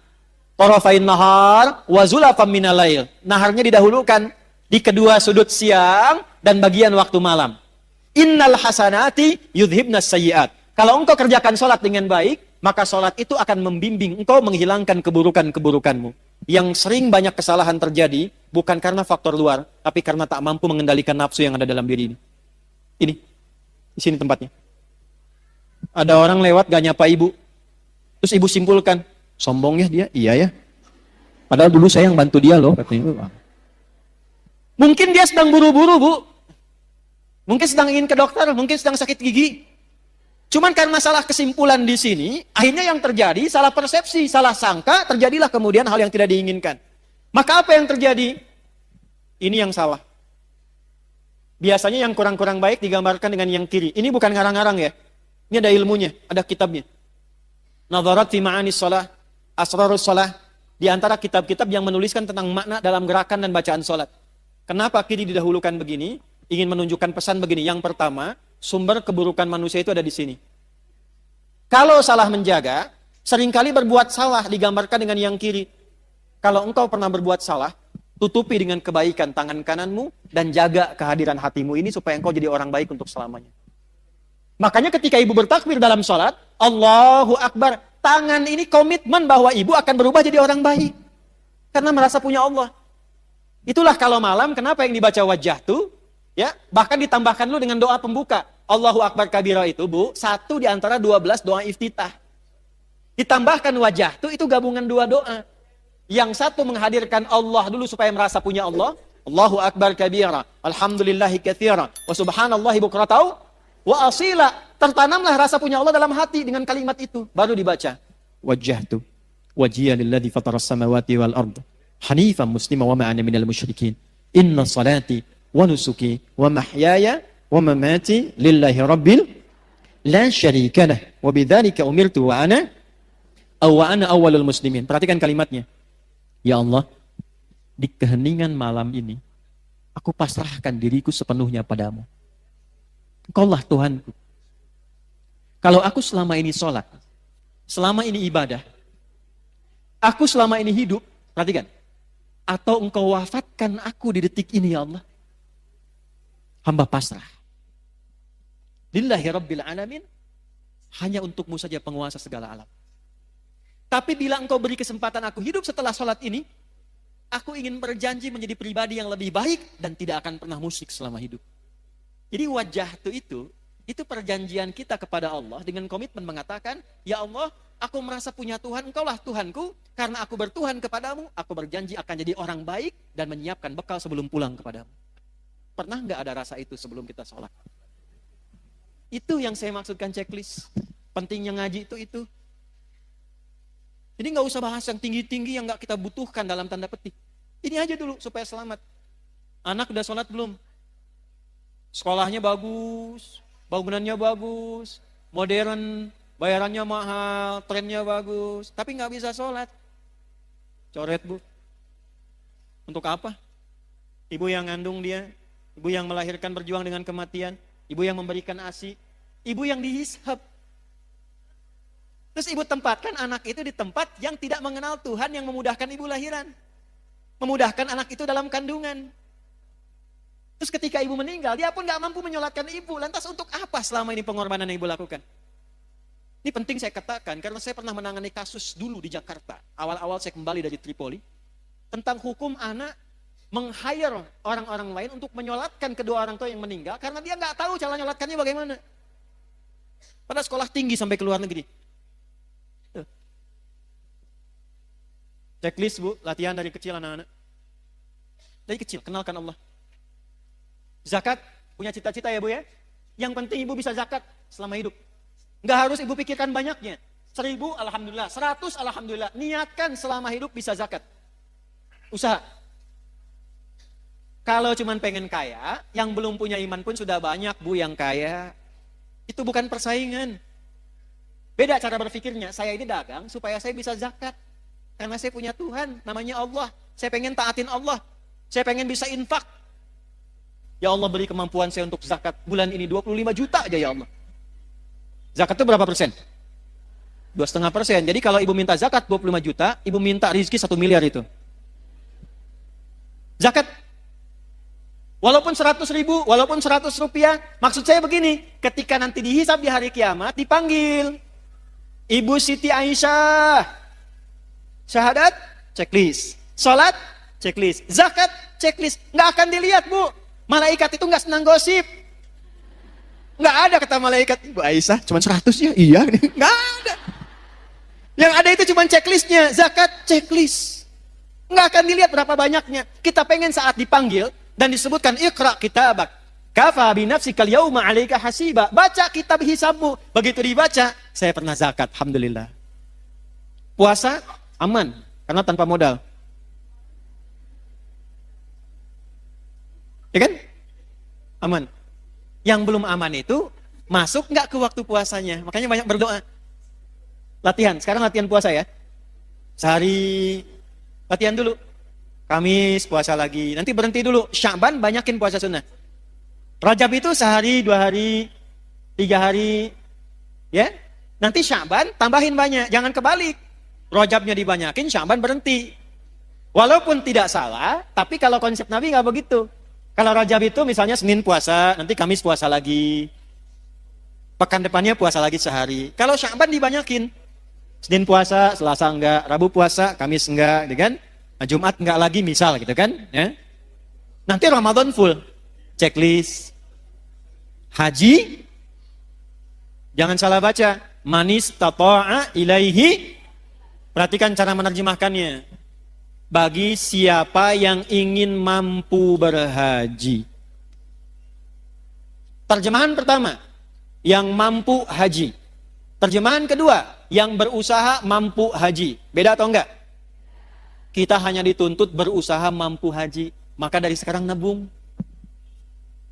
Tarafain nahar wa zulafam minal lail. Naharnya didahulukan di kedua sudut siang dan bagian waktu malam. Innal hasanati yudhibnas sayyi'at. Kalau engkau kerjakan sholat dengan baik, maka sholat itu akan membimbing engkau menghilangkan keburukan-keburukanmu. Yang sering banyak kesalahan terjadi bukan karena faktor luar, tapi karena tak mampu mengendalikan nafsu yang ada dalam diri ini. Ini, di sini tempatnya. Ada orang lewat gak nyapa ibu, terus ibu simpulkan, sombong ya dia, iya ya. Padahal dulu saya yang bantu dia loh, katanya. Mungkin dia sedang buru-buru bu, mungkin sedang ingin ke dokter, mungkin sedang sakit gigi. Cuman karena masalah kesimpulan di sini, akhirnya yang terjadi salah persepsi, salah sangka, terjadilah kemudian hal yang tidak diinginkan. Maka apa yang terjadi? Ini yang salah. Biasanya yang kurang-kurang baik digambarkan dengan yang kiri. Ini bukan ngarang-ngarang ya. Ini ada ilmunya, ada kitabnya. Nadharat fi ma'anis shalah, asrarus shalah. Di antara kitab-kitab yang menuliskan tentang makna dalam gerakan dan bacaan sholat. Kenapa kiri didahulukan begini? Ingin menunjukkan pesan begini. Yang pertama, sumber keburukan manusia itu ada di sini. Kalau salah menjaga, seringkali berbuat salah digambarkan dengan yang kiri. Kalau engkau pernah berbuat salah, tutupi dengan kebaikan tangan kananmu dan jaga kehadiran hatimu ini supaya engkau jadi orang baik untuk selamanya. Makanya ketika ibu bertakbir dalam sholat, Allahu Akbar, tangan ini komitmen bahwa ibu akan berubah jadi orang baik. Karena merasa punya Allah. Itulah kalau malam, kenapa yang dibaca wajah tuh? Ya, bahkan ditambahkan dulu dengan doa pembuka. Allahu Akbar kabira itu bu, satu di antara 12 doa iftitah. Ditambahkan wajah itu gabungan dua doa. Yang satu menghadirkan Allah dulu supaya merasa punya Allah. Allahu Akbar kabira, alhamdulillahi katsira, wa subhanallahi bukratan wa asila. Tertanamlah rasa punya Allah dalam hati dengan kalimat itu. Baru dibaca. Wajjahtu wajhiya lilladzi fataras samawati wal ard hanifan muslima wa ma ana minal musyrikin. Inna salati wa nusuki wa mahyaya wa mamati lillahi rabbil la syarika lah wa bidzalika umirtu wa ana awwalul muslimin. Perhatikan kalimatnya. Ya Allah, di keheningan malam ini aku pasrahkan diriku sepenuhnya padamu. Engkaulah Tuhanku. Kalau aku selama ini sholat, selama ini ibadah, aku selama ini hidup, perhatikan, atau engkau wafatkan aku di detik ini ya Allah, hamba pasrah. Lillahi rabbil alamin, hanya untukmu saja penguasa segala alam. Tapi bila engkau beri kesempatan aku hidup setelah sholat ini, aku ingin berjanji menjadi pribadi yang lebih baik dan tidak akan pernah musyrik selama hidup. Jadi wajah itu perjanjian kita kepada Allah dengan komitmen mengatakan, ya Allah, aku merasa punya Tuhan, engkaulah Tuhanku, karena aku bertuhan kepadamu, aku berjanji akan jadi orang baik dan menyiapkan bekal sebelum pulang kepadamu. Pernah nggak ada rasa itu sebelum kita sholat? Itu yang saya maksudkan checklist. Pentingnya ngaji itu. Jadi nggak usah bahas yang tinggi-tinggi yang nggak kita butuhkan dalam tanda petik. Ini aja dulu supaya selamat. Anak udah sholat belum? Sekolahnya bagus, bangunannya bagus, modern, bayarannya mahal, trennya bagus, tapi nggak bisa sholat. Coret bu. Untuk apa? Ibu yang ngandung dia, ibu yang melahirkan berjuang dengan kematian, ibu yang memberikan ASI, ibu yang dihisab. Terus ibu tempatkan anak itu di tempat yang tidak mengenal Tuhan yang memudahkan ibu lahiran. Memudahkan anak itu dalam kandungan. Terus ketika ibu meninggal, dia pun gak mampu menyolatkan ibu. Lantas untuk apa selama ini pengorbanan yang ibu lakukan? Ini penting saya katakan, karena saya pernah menangani kasus dulu di Jakarta. Awal-awal saya kembali dari Tripoli. Tentang hukum anak meng-hire orang-orang lain untuk menyolatkan kedua orang tua yang meninggal. Karena dia gak tahu cara nyolatkannya bagaimana. Pada sekolah tinggi sampai ke luar negeri. Checklist bu, latihan dari kecil anak-anak. Dari kecil, kenalkan Allah. Zakat, punya cita-cita ya bu ya. Yang penting ibu bisa zakat selama hidup. Nggak harus ibu pikirkan banyaknya. 1000 alhamdulillah, 100 alhamdulillah. Niatkan selama hidup bisa zakat. Usaha. Kalau cuman pengen kaya, yang belum punya iman pun sudah banyak bu yang kaya. Itu bukan persaingan. Beda cara berpikirnya, saya ini dagang supaya saya bisa zakat. Karena saya punya Tuhan, namanya Allah. Saya pengen taatin Allah. Saya pengen bisa infak. Ya Allah beri kemampuan saya untuk zakat. Bulan ini 25 juta aja ya Allah. Zakat itu berapa persen? 2,5%. Jadi kalau ibu minta zakat 25 juta, ibu minta rezeki 1 miliar itu. Zakat. Walaupun 100 ribu, walaupun 100 rupiah. Maksud saya begini, ketika nanti dihisab di hari kiamat, dipanggil. Ibu Siti Aisyah. Syahadat, checklist. Salat, checklist. Zakat, checklist. Nggak akan dilihat bu. Malaikat itu nggak senang gosip. Nggak ada kata malaikat. Ibu Aisyah cuma 100 ya? Iya. Nggak ada. Yang ada itu cuma checklistnya. Zakat, checklist. Nggak akan dilihat berapa banyaknya. Kita pengen saat dipanggil dan disebutkan Iqra kitabak. Kafa binafsikal yauma 'alaika hasiba. Baca kitab hisabmu. Begitu dibaca, saya pernah zakat, alhamdulillah. Puasa aman, karena tanpa modal. Ya kan? Aman. Yang belum aman itu, masuk nggak ke waktu puasanya. Makanya banyak berdoa. Latihan, sekarang latihan puasa ya. Sehari, latihan dulu. Kamis puasa lagi, nanti berhenti dulu. Sya'ban banyakin puasa sunnah. Rajab itu sehari, 2 hari, 3 hari. Ya, nanti Sya'ban tambahin banyak, jangan kebalik. Rajabnya dibanyakin, Sya'ban berhenti. Walaupun tidak salah, tapi kalau konsep Nabi nggak begitu. Kalau Rajab itu misalnya Senin puasa, nanti Kamis puasa lagi. Pekan depannya puasa lagi sehari. Kalau Sya'ban dibanyakin. Senin puasa, Selasa enggak, Rabu puasa, Kamis enggak, gitu kan? Nah, Jumat enggak lagi misal gitu kan? Ya. Nanti Ramadan full. Checklist. Haji, jangan salah baca. Manis tata'a ilaihi. Perhatikan cara menerjemahkannya. Bagi siapa yang ingin mampu berhaji. Terjemahan pertama, yang mampu haji. Terjemahan kedua, yang berusaha mampu haji. Beda atau enggak? Kita hanya dituntut berusaha mampu haji. Maka dari sekarang nabung.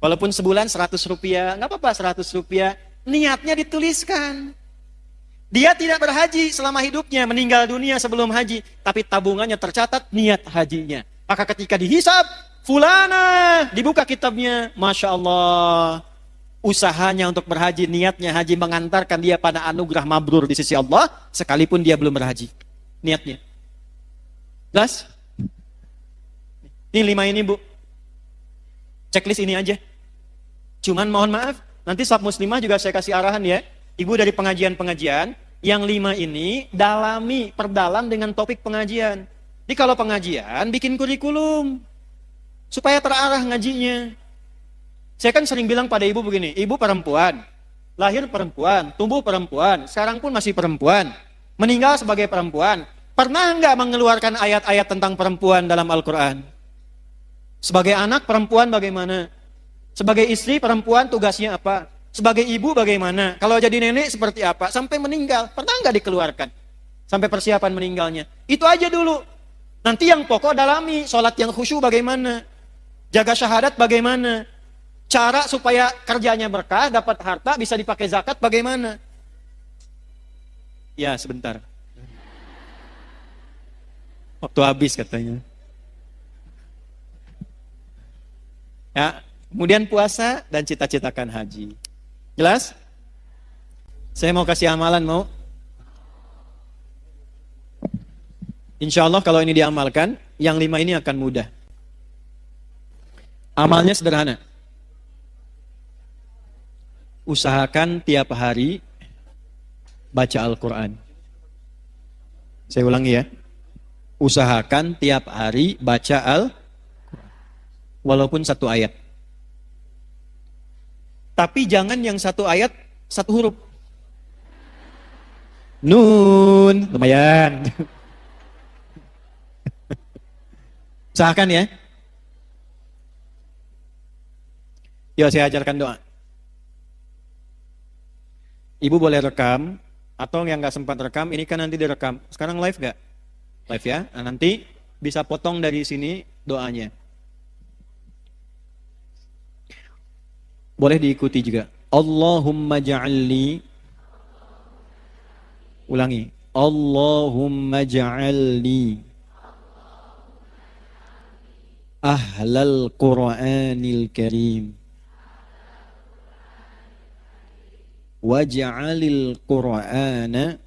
Walaupun sebulan 100 rupiah, enggak apa-apa 100 rupiah. Niatnya dituliskan. Dia tidak berhaji selama hidupnya, meninggal dunia sebelum haji. Tapi tabungannya tercatat niat hajinya. Maka ketika dihisab, fulana, dibuka kitabnya. Masya Allah. Usahanya untuk berhaji, niatnya haji mengantarkan dia pada anugerah mabrur di sisi Allah. Sekalipun dia belum berhaji. Niatnya. Jelas? Ini 5 ini bu. Checklist ini aja. Cuman mohon maaf, nanti sab muslimah juga saya kasih arahan ya. Ibu dari pengajian-pengajian, yang 5 ini dalami, perdalam dengan topik pengajian. Jadi kalau pengajian, bikin kurikulum. Supaya terarah ngajinya. Saya kan sering bilang pada ibu begini, ibu perempuan, lahir perempuan, tumbuh perempuan, sekarang pun masih perempuan, meninggal sebagai perempuan. Pernah nggak mengeluarkan ayat-ayat tentang perempuan dalam Al-Quran? Sebagai anak perempuan bagaimana? Sebagai istri perempuan tugasnya apa? Sebagai ibu bagaimana? Kalau jadi nenek seperti apa? Sampai meninggal, pernah nggak dikeluarkan? sampai persiapan meninggalnya. Itu aja dulu. Nanti yang pokok dalami, sholat yang khusyuk bagaimana, jaga syahadat bagaimana, cara supaya kerjanya berkah, dapat harta, bisa dipakai zakat bagaimana. Ya, sebentar. Waktu habis katanya. Ya, kemudian puasa dan cita-citakan haji. Jelas? Saya mau kasih amalan, mau? Insya Allah kalau ini diamalkan, yang 5 ini akan mudah. Amalnya sederhana. Usahakan tiap hari baca Al-Quran. Saya ulangi ya. Usahakan tiap hari baca Al-Quran. Walaupun 1 ayat. Tapi jangan yang 1 ayat 1 huruf. Nun, lumayan. Usahakan ya. Yuk saya ajarkan doa. Ibu boleh rekam, atau yang nggak sempat rekam, ini kan nanti direkam. Sekarang live nggak? Live ya. Nah, nanti bisa potong dari sini doanya. Boleh diikuti juga. Allahumma ja'alni. Ulangi. Allahumma ja'alni ahlal Qur'anil Karim. Waj'alil Qur'ana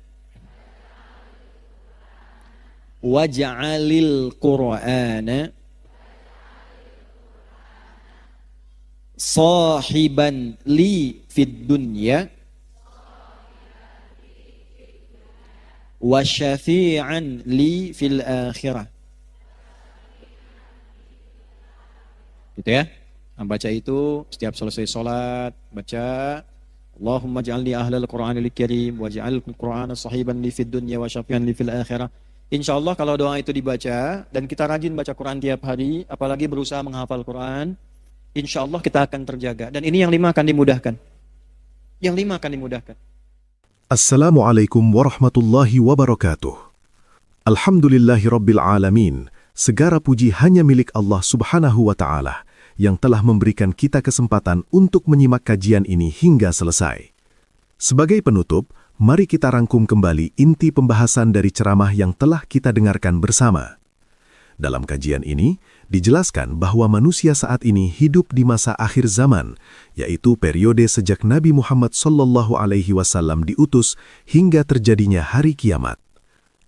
sahiban li fid dunya wa syafi'an li fil akhirah. Gitu ya. Nah, baca itu setiap selesai sholat, baca Allahumma ja'alni ahlal Qur'anil Karim waj'al Qur'ana sahiban li fid dunya wa syafi'an li fil akhirah. Insyaallah kalau doa itu dibaca dan kita rajin baca Quran tiap hari, apalagi berusaha menghafal Quran, insyaallah kita akan terjaga. Dan ini yang 5 akan dimudahkan. Yang 5 akan dimudahkan. Assalamualaikum warahmatullahi wabarakatuh. Alhamdulillahirabbil alamin. Segala puji hanya milik Allah Subhanahu wa taala yang telah memberikan kita kesempatan untuk menyimak kajian ini hingga selesai. Sebagai penutup, mari kita rangkum kembali inti pembahasan dari ceramah yang telah kita dengarkan bersama. Dalam kajian ini, dijelaskan bahwa manusia saat ini hidup di masa akhir zaman, yaitu periode sejak Nabi Muhammad SAW diutus hingga terjadinya hari kiamat.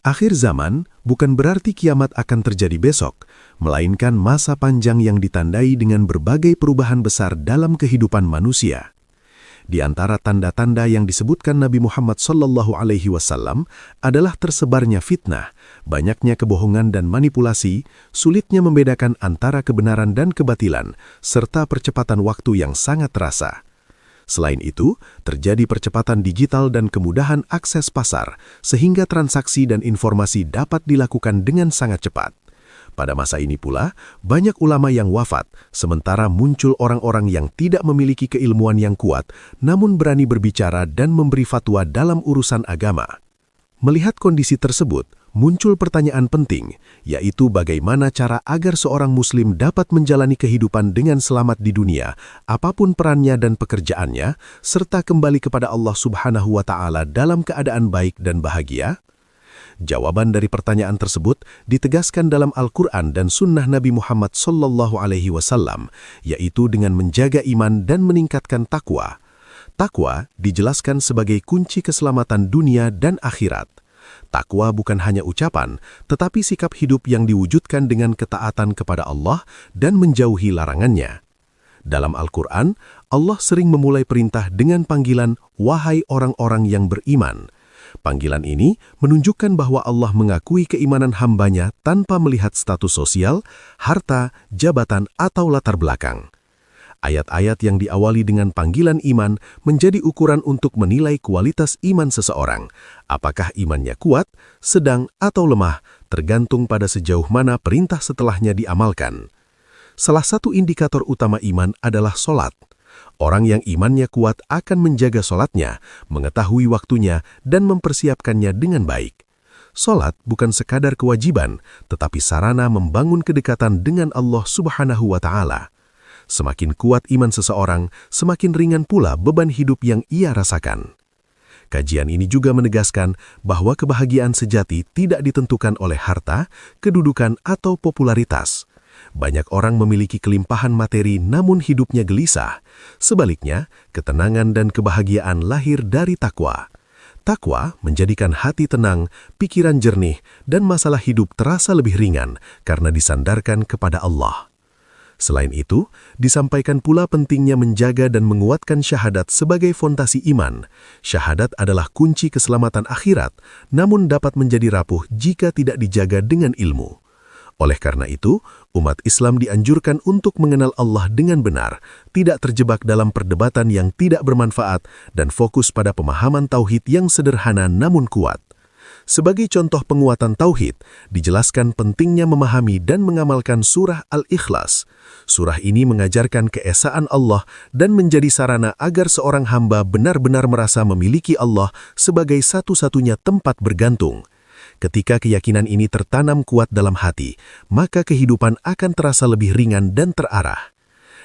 Akhir zaman bukan berarti kiamat akan terjadi besok, melainkan masa panjang yang ditandai dengan berbagai perubahan besar dalam kehidupan manusia. Di antara tanda-tanda yang disebutkan Nabi Muhammad SAW adalah tersebarnya fitnah, banyaknya kebohongan dan manipulasi, sulitnya membedakan antara kebenaran dan kebatilan, serta percepatan waktu yang sangat terasa. Selain itu, terjadi percepatan digital dan kemudahan akses pasar, sehingga transaksi dan informasi dapat dilakukan dengan sangat cepat. Pada masa ini pula, banyak ulama yang wafat, sementara muncul orang-orang yang tidak memiliki keilmuan yang kuat, namun berani berbicara dan memberi fatwa dalam urusan agama. Melihat kondisi tersebut, muncul pertanyaan penting, yaitu bagaimana cara agar seorang muslim dapat menjalani kehidupan dengan selamat di dunia, apapun perannya dan pekerjaannya, serta kembali kepada Allah Subhanahu wa Ta'ala dalam keadaan baik dan bahagia? Jawaban dari pertanyaan tersebut ditegaskan dalam Al-Quran dan Sunnah Nabi Muhammad SAW, yaitu dengan menjaga iman dan meningkatkan takwa. Takwa dijelaskan sebagai kunci keselamatan dunia dan akhirat. Takwa bukan hanya ucapan, tetapi sikap hidup yang diwujudkan dengan ketaatan kepada Allah dan menjauhi larangannya. Dalam Al-Quran, Allah sering memulai perintah dengan panggilan, "Wahai orang-orang yang beriman." Panggilan ini menunjukkan bahwa Allah mengakui keimanan hambanya tanpa melihat status sosial, harta, jabatan, atau latar belakang. Ayat-ayat yang diawali dengan panggilan iman menjadi ukuran untuk menilai kualitas iman seseorang. Apakah imannya kuat, sedang, atau lemah, tergantung pada sejauh mana perintah setelahnya diamalkan. Salah satu indikator utama iman adalah sholat. Orang yang imannya kuat akan menjaga sholatnya, mengetahui waktunya, dan mempersiapkannya dengan baik. Salat bukan sekadar kewajiban, tetapi sarana membangun kedekatan dengan Allah Subhanahu wa Ta'ala. Semakin kuat iman seseorang, semakin ringan pula beban hidup yang ia rasakan. Kajian ini juga menegaskan bahwa kebahagiaan sejati tidak ditentukan oleh harta, kedudukan, atau popularitas. Banyak orang memiliki kelimpahan materi namun hidupnya gelisah. Sebaliknya, ketenangan dan kebahagiaan lahir dari takwa. Takwa menjadikan hati tenang, pikiran jernih, dan masalah hidup terasa lebih ringan karena disandarkan kepada Allah. Selain itu, disampaikan pula pentingnya menjaga dan menguatkan syahadat sebagai fondasi iman. Syahadat adalah kunci keselamatan akhirat, namun dapat menjadi rapuh jika tidak dijaga dengan ilmu. Oleh karena itu, umat Islam dianjurkan untuk mengenal Allah dengan benar, tidak terjebak dalam perdebatan yang tidak bermanfaat, dan fokus pada pemahaman tauhid yang sederhana namun kuat. Sebagai contoh penguatan tauhid, dijelaskan pentingnya memahami dan mengamalkan surah Al-Ikhlas. Surah ini mengajarkan keesaan Allah dan menjadi sarana agar seorang hamba benar-benar merasa memiliki Allah sebagai satu-satunya tempat bergantung. Ketika keyakinan ini tertanam kuat dalam hati, maka kehidupan akan terasa lebih ringan dan terarah.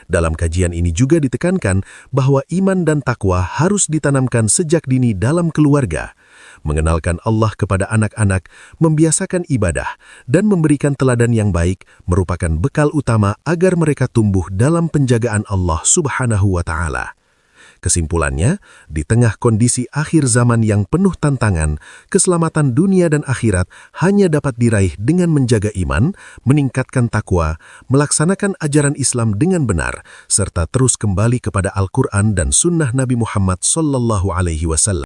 Dalam kajian ini juga ditekankan bahwa iman dan takwa harus ditanamkan sejak dini dalam keluarga. Mengenalkan Allah kepada anak-anak, membiasakan ibadah, dan memberikan teladan yang baik merupakan bekal utama agar mereka tumbuh dalam penjagaan Allah Subhanahu wa Ta'ala. Kesimpulannya, di tengah kondisi akhir zaman yang penuh tantangan, keselamatan dunia dan akhirat hanya dapat diraih dengan menjaga iman, meningkatkan takwa, melaksanakan ajaran Islam dengan benar, serta terus kembali kepada Al-Quran dan Sunnah Nabi Muhammad SAW.